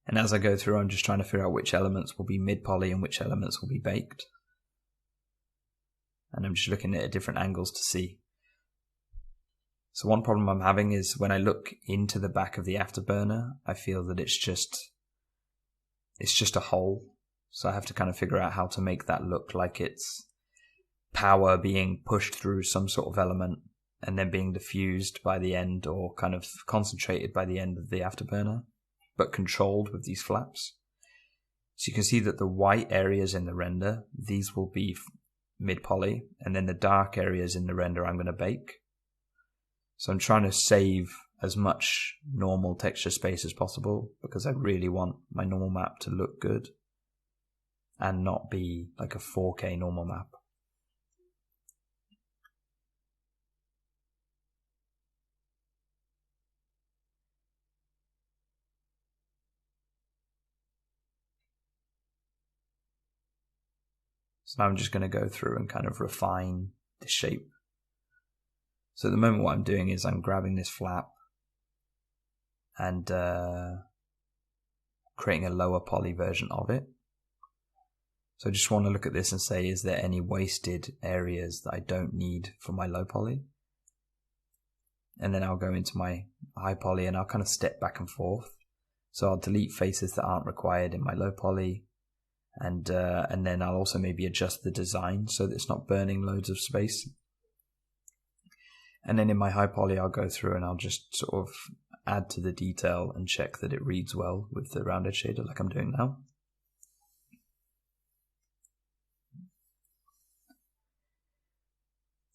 And as I go through, I'm just trying to figure out which elements will be mid-poly and which elements will be baked. And I'm just looking at different angles to see. So one problem I'm having is when I look into the back of the afterburner, I feel that it's just a hole. So I have to kind of figure out how to make that look like it's power being pushed through some sort of element and then being diffused by the end, or kind of concentrated by the end of the afterburner, but controlled with these flaps. So you can see that the white areas in the render, these will be mid-poly, and then the dark areas in the render I'm going to bake. So I'm trying to save as much normal texture space as possible, because I really want my normal map to look good and not be like a 4K normal map. So now I'm just going to go through and kind of refine the shape. So at the moment what I'm doing is I'm grabbing this flap and creating a lower poly version of it. So I just want to look at this and say, is there any wasted areas that I don't need for my low poly? And then I'll go into my high poly and I'll kind of step back and forth. So I'll delete faces that aren't required in my low poly. And then I'll also maybe adjust the design so that it's not burning loads of space. And then in my high poly, I'll go through and I'll just sort of add to the detail and check that it reads well with the rounded shader like I'm doing now.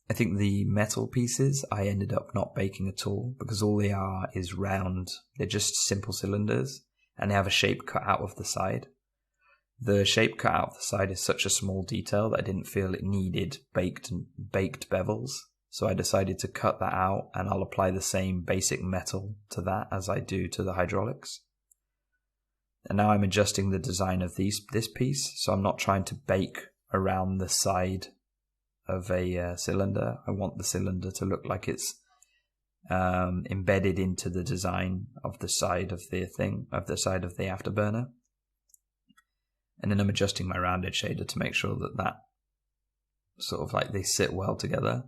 I think the metal pieces I ended up not baking at all, because all they are is round. They're just simple cylinders and they have a shape cut out of the side. The shape cut out of the side is such a small detail that I didn't feel it needed baked bevels. So I decided to cut that out, and I'll apply the same basic metal to that as I do to the hydraulics. And now I'm adjusting the design of this piece, so I'm not trying to bake around the side of a cylinder. I want the cylinder to look like it's embedded into the design of the side of the afterburner. And then I'm adjusting my rounded shader to make sure that sort of like they sit well together.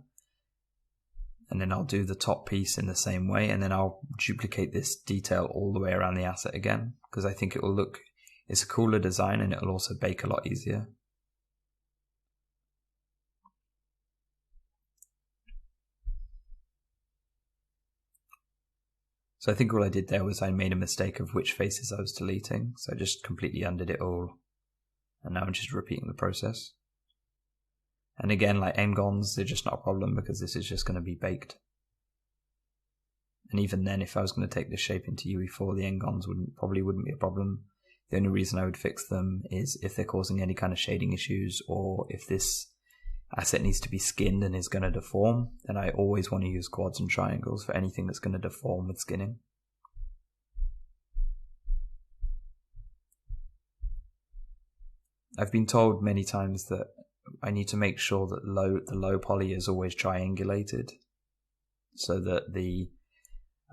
And then I'll do the top piece in the same way, and then I'll duplicate this detail all the way around the asset again, because I think it's a cooler design, and it'll also bake a lot easier. So I think all I did there was I made a mistake of which faces I was deleting. So I just completely undid it all. And now I'm just repeating the process. And again, like n-gons, they're just not a problem because this is just going to be baked. And even then, if I was going to take this shape into UE4, the n-gons probably wouldn't be a problem. The only reason I would fix them is if they're causing any kind of shading issues, or if this asset needs to be skinned and is going to deform, then I always want to use quads and triangles for anything that's going to deform with skinning. I've been told many times that I need to make sure that the low poly is always triangulated, so that the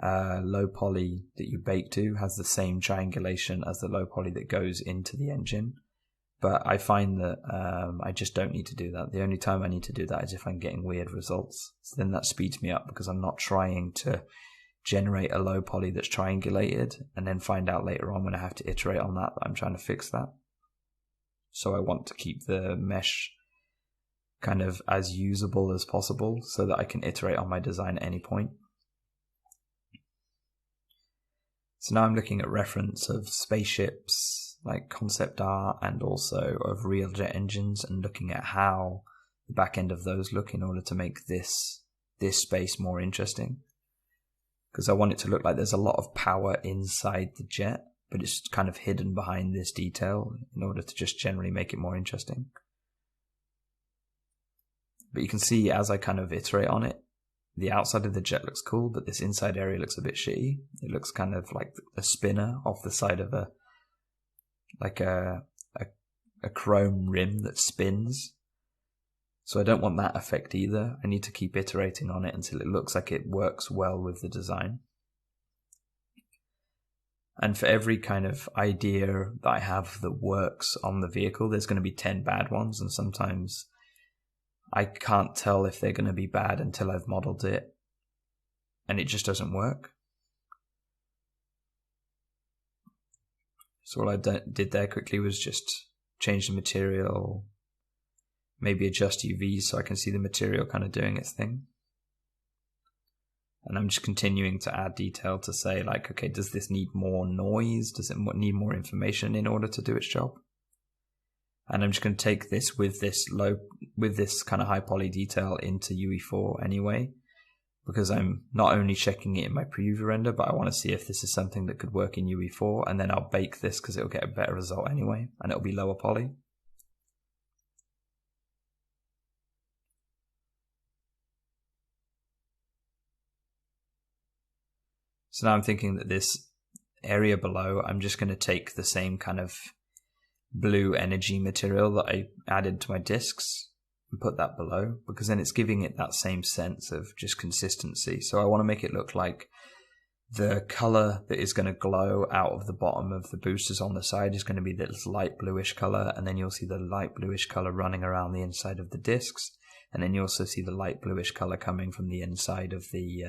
low poly that you bake to has the same triangulation as the low poly that goes into the engine. But I find that I just don't need to do that. The only time I need to do that is if I'm getting weird results. So then that speeds me up, because I'm not trying to generate a low poly that's triangulated and then find out later on when I have to iterate on that I'm trying to fix that. So I want to keep the mesh kind of as usable as possible so that I can iterate on my design at any point. So now I'm looking at reference of spaceships, like concept art, and also of real jet engines, and looking at how the back end of those look in order to make this space more interesting. Because I want it to look like there's a lot of power inside the jet, but it's kind of hidden behind this detail in order to just generally make it more interesting. But you can see as I kind of iterate on it, the outside of the jet looks cool, but this inside area looks a bit shitty. It looks kind of like a spinner off the side of a chrome rim that spins. So I don't want that effect either. I need to keep iterating on it until it looks like it works well with the design. And for every kind of idea that I have that works on the vehicle, there's going to be 10 bad ones, and sometimes I can't tell if they're going to be bad until I've modeled it, and it just doesn't work. So all I did there quickly was just change the material, maybe adjust UV so I can see the material kind of doing its thing. And I'm just continuing to add detail to say, like, okay, does this need more noise? Does it need more information in order to do its job? And I'm just going to take this with this kind of high poly detail into UE4 anyway, because I'm not only checking it in my preview render, but I want to see if this is something that could work in UE4, and then I'll bake this because it'll get a better result anyway, and it'll be lower poly. So now I'm thinking that this area below, I'm just going to take the same kind of blue energy material that I added to my discs and put that below, because then it's giving it that same sense of just consistency. So I want to make it look like the color that is going to glow out of the bottom of the boosters on the side is going to be this light bluish color, and then you'll see the light bluish color running around the inside of the discs, and then you also see the light bluish color coming from the inside of the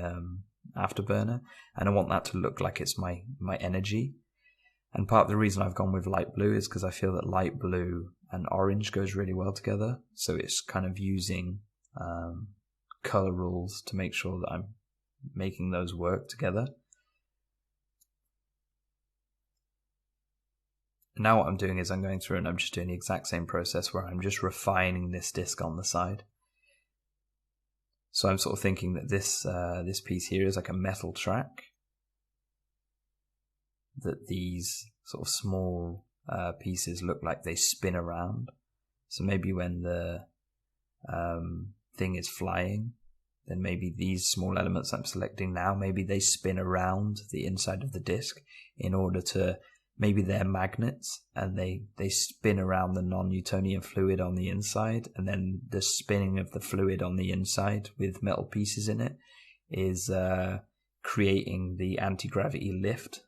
afterburner, and I want that to look like it's my energy. And part of the reason I've gone with light blue is because I feel that light blue and orange goes really well together. So it's kind of using color rules to make sure that I'm making those work together. And now what I'm doing is I'm going through and I'm just doing the exact same process where I'm just refining this disc on the side. So I'm sort of thinking that this piece here is like a metal track, that these sort of small pieces look like they spin around. So maybe when the thing is flying, then maybe these small elements I'm selecting now, maybe they spin around the inside of the disc in order to maybe they're magnets and they spin around the non-Newtonian fluid on the inside, and then the spinning of the fluid on the inside with metal pieces in it is creating the anti-gravity lift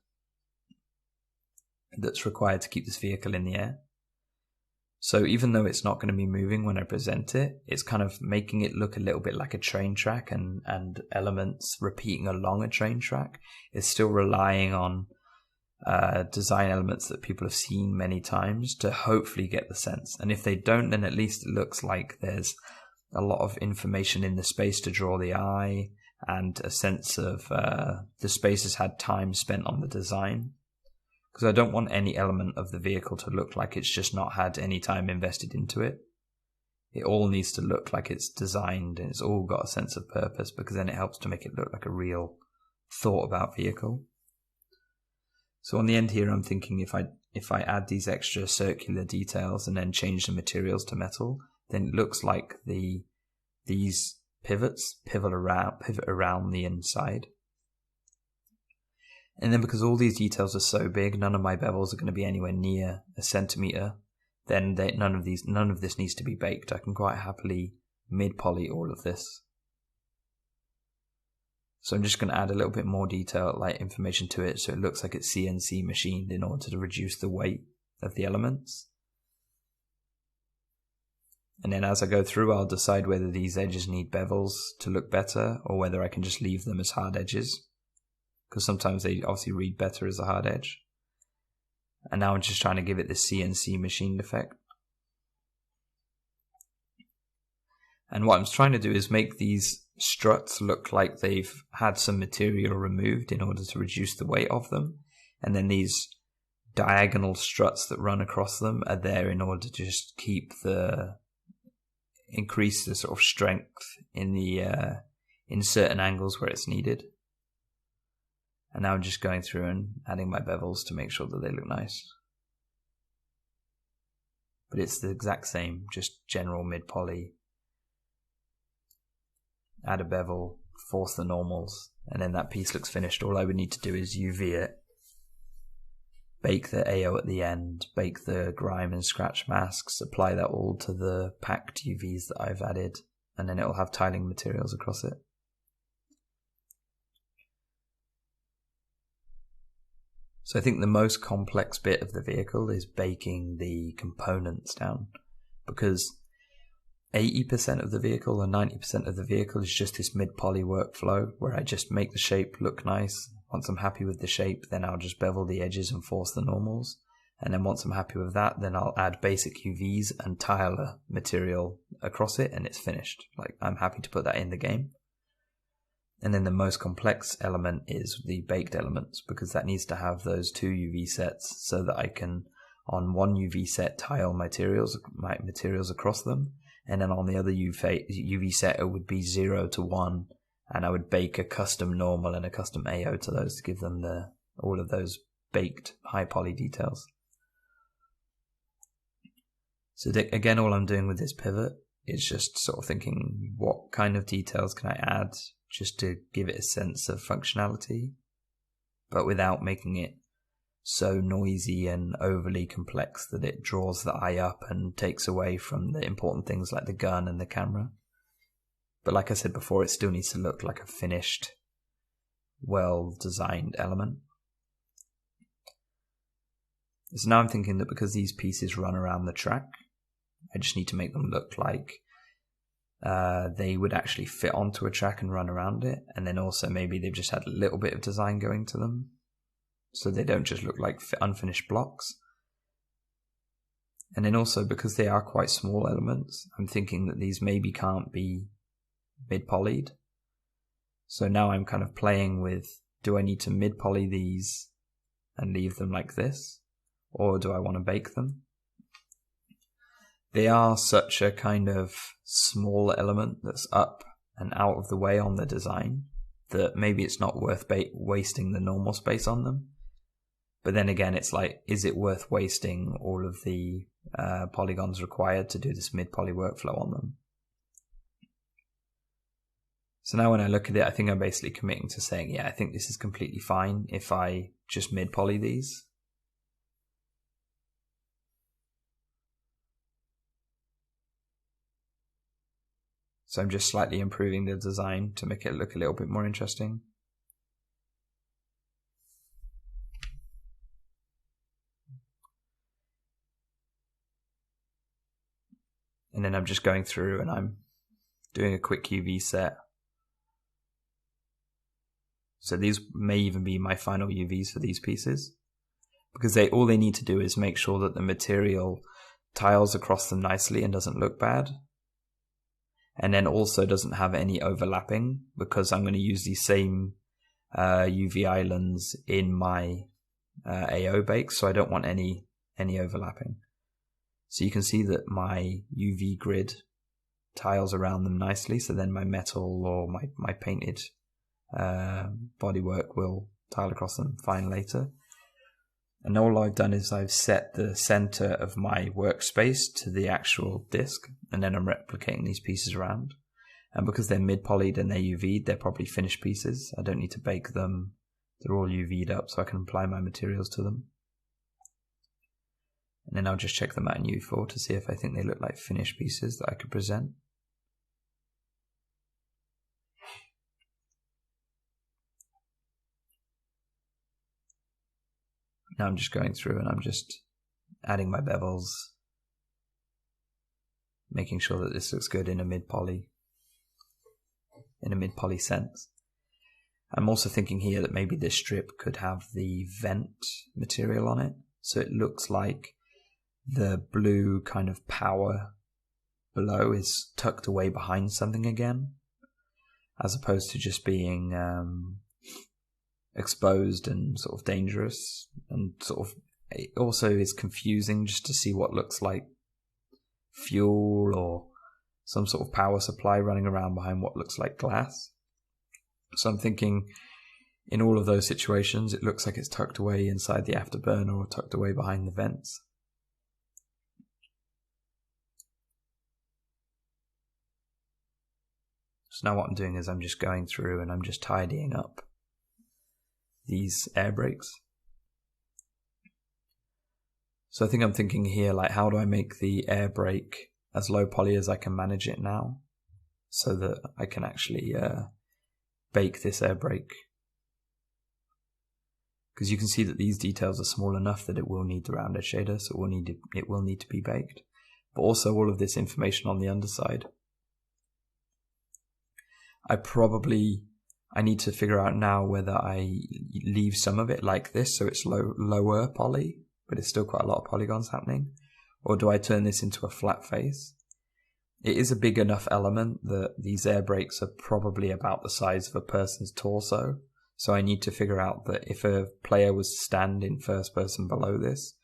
that's required to keep this vehicle in the air. So even though it's not going to be moving when I present it, it's kind of making it look a little bit like a train track, and elements repeating along a train track. It's still relying on design elements that people have seen many times to hopefully get the sense. And if they don't, then at least it looks like there's a lot of information in the space to draw the eye, and a sense of the space has had time spent on the design. Because I don't want any element of the vehicle to look like it's just not had any time invested into it. It all needs to look like it's designed and it's all got a sense of purpose, because then it helps to make it look like a real thought about vehicle. So on the end here, I'm thinking if I add these extra circular details and then change the materials to metal, then it looks like these pivots pivot around the inside. And then because all these details are so big, none of my bevels are going to be anywhere near a centimeter, then none of this needs to be baked. I can quite happily mid-poly all of this. So I'm just going to add a little bit more detail, like information to it, so it looks like it's CNC machined in order to reduce the weight of the elements. And then as I go through, I'll decide whether these edges need bevels to look better, or whether I can just leave them as hard edges, because sometimes they obviously read better as a hard edge. And now I'm just trying to give it this CNC machined effect. And what I'm trying to do is make these struts look like they've had some material removed in order to reduce the weight of them. And then these diagonal struts that run across them are there in order to just increase the sort of strength in in certain angles where it's needed. And now I'm just going through and adding my bevels to make sure that they look nice. But it's the exact same, just general mid-poly. Add a bevel, force the normals, and then that piece looks finished. All I would need to do is UV it, bake the AO at the end, bake the grime and scratch masks, apply that all to the packed UVs that I've added, and then it'll have tiling materials across it. So I think the most complex bit of the vehicle is baking the components down, because 80% of the vehicle or 90% of the vehicle is just this mid-poly workflow where I just make the shape look nice. Once I'm happy with the shape, then I'll just bevel the edges and force the normals. And then once I'm happy with that, then I'll add basic UVs and tile material across it, and it's finished. Like, I'm happy to put that in the game. And then the most complex element is the baked elements, because that needs to have those 2 UV sets so that I can, on one UV set, tile my materials across them. And then on the other UV set, it would be 0 to 1. And I would bake a custom normal and a custom AO to those to give them all of those baked high poly details. So again, all I'm doing with this pivot is just sort of thinking, what kind of details can I add just to give it a sense of functionality, but without making it so noisy and overly complex that it draws the eye up and takes away from the important things like the gun and the camera. But like I said before, it still needs to look like a finished, well-designed element. So now I'm thinking that because these pieces run around the track, I just need to make them look like they would actually fit onto a track and run around it. And then also maybe they've just had a little bit of design going to them, so they don't just look like unfinished blocks. And then also, because they are quite small elements, I'm thinking that these maybe can't be mid-polyed. So now I'm kind of playing with, do I need to mid-poly these and leave them like this? Or do I want to bake them? They are such a kind of small element that's up and out of the way on the design that maybe it's not worth wasting the normal space on them. But then again, it's like, is it worth wasting all of the polygons required to do this mid-poly workflow on them? So now when I look at it, I think I'm basically committing to saying, yeah, I think this is completely fine if I just mid-poly these. So I'm just slightly improving the design to make it look a little bit more interesting. And then I'm just going through and I'm doing a quick UV set. So these may even be my final UVs for these pieces, because all they need to do is make sure that the material tiles across them nicely and doesn't look bad. And then also doesn't have any overlapping, because I'm going to use these same UV islands in my AO bake, so I don't want any overlapping. So you can see that my UV grid tiles around them nicely, so then my metal or my painted bodywork will tile across them fine later. And all I've done is I've set the center of my workspace to the actual disk, and then I'm replicating these pieces around. And because they're mid-polyed and they're UV'd, they're probably finished pieces. I don't need to bake them. They're all UV'd up, so I can apply my materials to them. And then I'll just check them out in U4 to see if I think they look like finished pieces that I could present. Now I'm just going through and I'm just adding my bevels, making sure that this looks good in a mid-poly sense. I'm also thinking here that maybe this strip could have the vent material on it, so it looks like the blue kind of power below is tucked away behind something again, as opposed to just being exposed and sort of dangerous, and sort of it also is confusing just to see what looks like fuel or some sort of power supply running around behind what looks like glass. So I'm thinking in all of those situations it looks like it's tucked away inside the afterburner or tucked away behind the vents. So now what I'm doing is I'm just going through and I'm just tidying up these air brakes. So I think I'm thinking here, like, how do I make the air brake as low poly as I can manage it now, so that I can actually bake this air brake. Because you can see that these details are small enough that it will need the rounded shader, so it will need to be baked. But also all of this information on the underside. I need to figure out now whether I leave some of it like this, so it's lower poly, but it's still quite a lot of polygons happening, or do I turn this into a flat face? It is a big enough element that these air brakes are probably about the size of a person's torso, so I need to figure out that if a player was to stand in first person below this,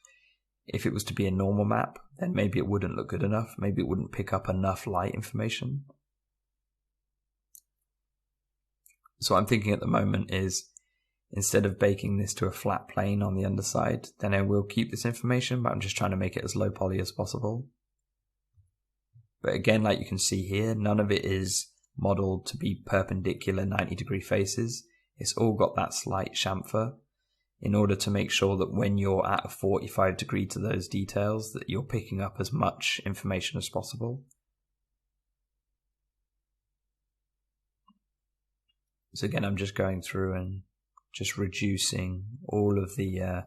if it was to be a normal map, then maybe it wouldn't look good enough, maybe it wouldn't pick up enough light information. So what I'm thinking at the moment is, instead of baking this to a flat plane on the underside, then I will keep this information, but I'm just trying to make it as low poly as possible. But again, like you can see here, none of it is modeled to be perpendicular 90-degree faces. It's all got that slight chamfer in order to make sure that when you're at a 45 degree to those details, that you're picking up as much information as possible. So again, I'm just going through and just reducing all of the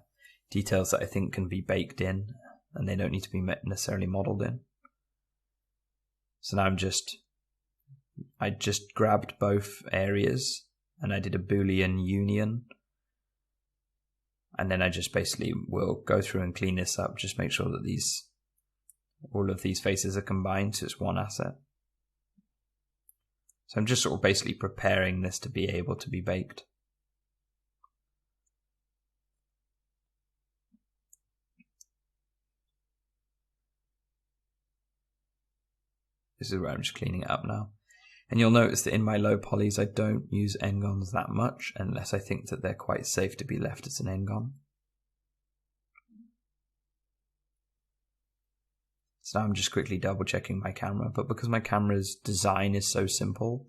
details that I think can be baked in, and they don't need to be necessarily modeled in. So now I just grabbed both areas and I did a Boolean union, and then I just basically will go through and clean this up, just make sure that all of these faces are combined so it's one asset. So I'm just sort of basically preparing this to be able to be baked. This is where I'm just cleaning it up now. And you'll notice that in my low polys, I don't use n-gons that much unless I think that they're quite safe to be left as an n-gon. So now I'm just quickly double checking my camera, but because my camera's design is so simple,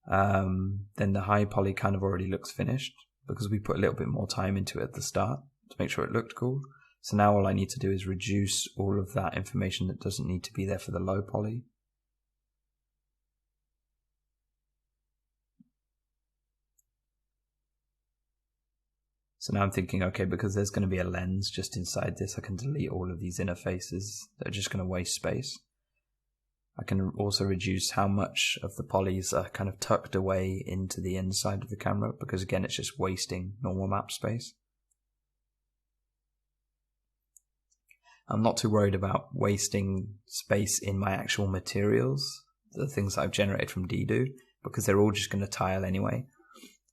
then the high poly kind of already looks finished because we put a little bit more time into it at the start to make sure it looked cool. So now all I need to do is reduce all of that information that doesn't need to be there for the low poly. So now I'm thinking, okay, because there's going to be a lens just inside this, I can delete all of these interfaces that are just going to waste space. I can also reduce how much of the polys are kind of tucked away into the inside of the camera, because again, it's just wasting normal map space. I'm not too worried about wasting space in my actual materials, the things that I've generated from Dedo, because they're all just going to tile anyway.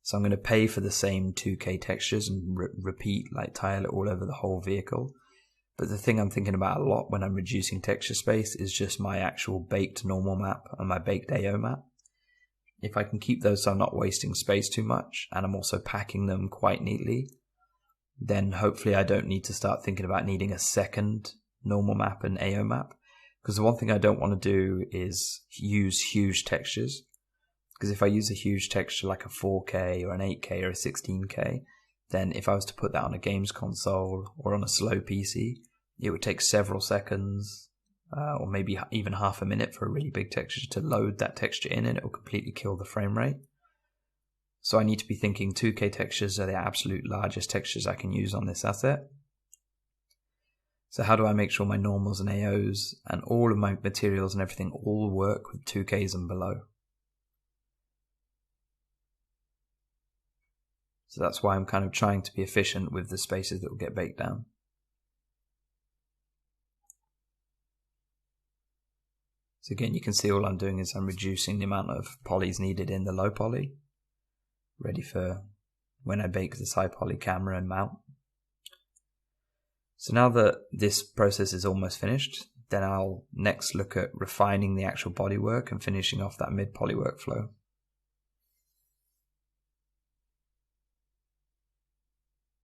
So I'm going to pay for the same 2K textures and repeat, like tile it all over the whole vehicle. But the thing I'm thinking about a lot when I'm reducing texture space is just my actual baked normal map and my baked AO map. If I can keep those so I'm not wasting space too much, and I'm also packing them quite neatly, then hopefully I don't need to start thinking about needing a second normal map and AO map. Because the one thing I don't want to do is use huge textures. Because if I use a huge texture like a 4K or an 8K or a 16K, then if I was to put that on a games console or on a slow PC, it would take several seconds or maybe even half a minute for a really big texture to load that texture in, and it will completely kill the frame rate. So I need to be thinking 2K textures are the absolute largest textures I can use on this asset. So how do I make sure my normals and AOs and all of my materials and everything all work with 2Ks and below? So that's why I'm kind of trying to be efficient with the spaces that will get baked down. So again, you can see all I'm doing is I'm reducing the amount of polys needed in the low poly, ready for when I bake this high poly camera and mount. So now that this process is almost finished, then I'll next look at refining the actual bodywork and finishing off that mid poly workflow.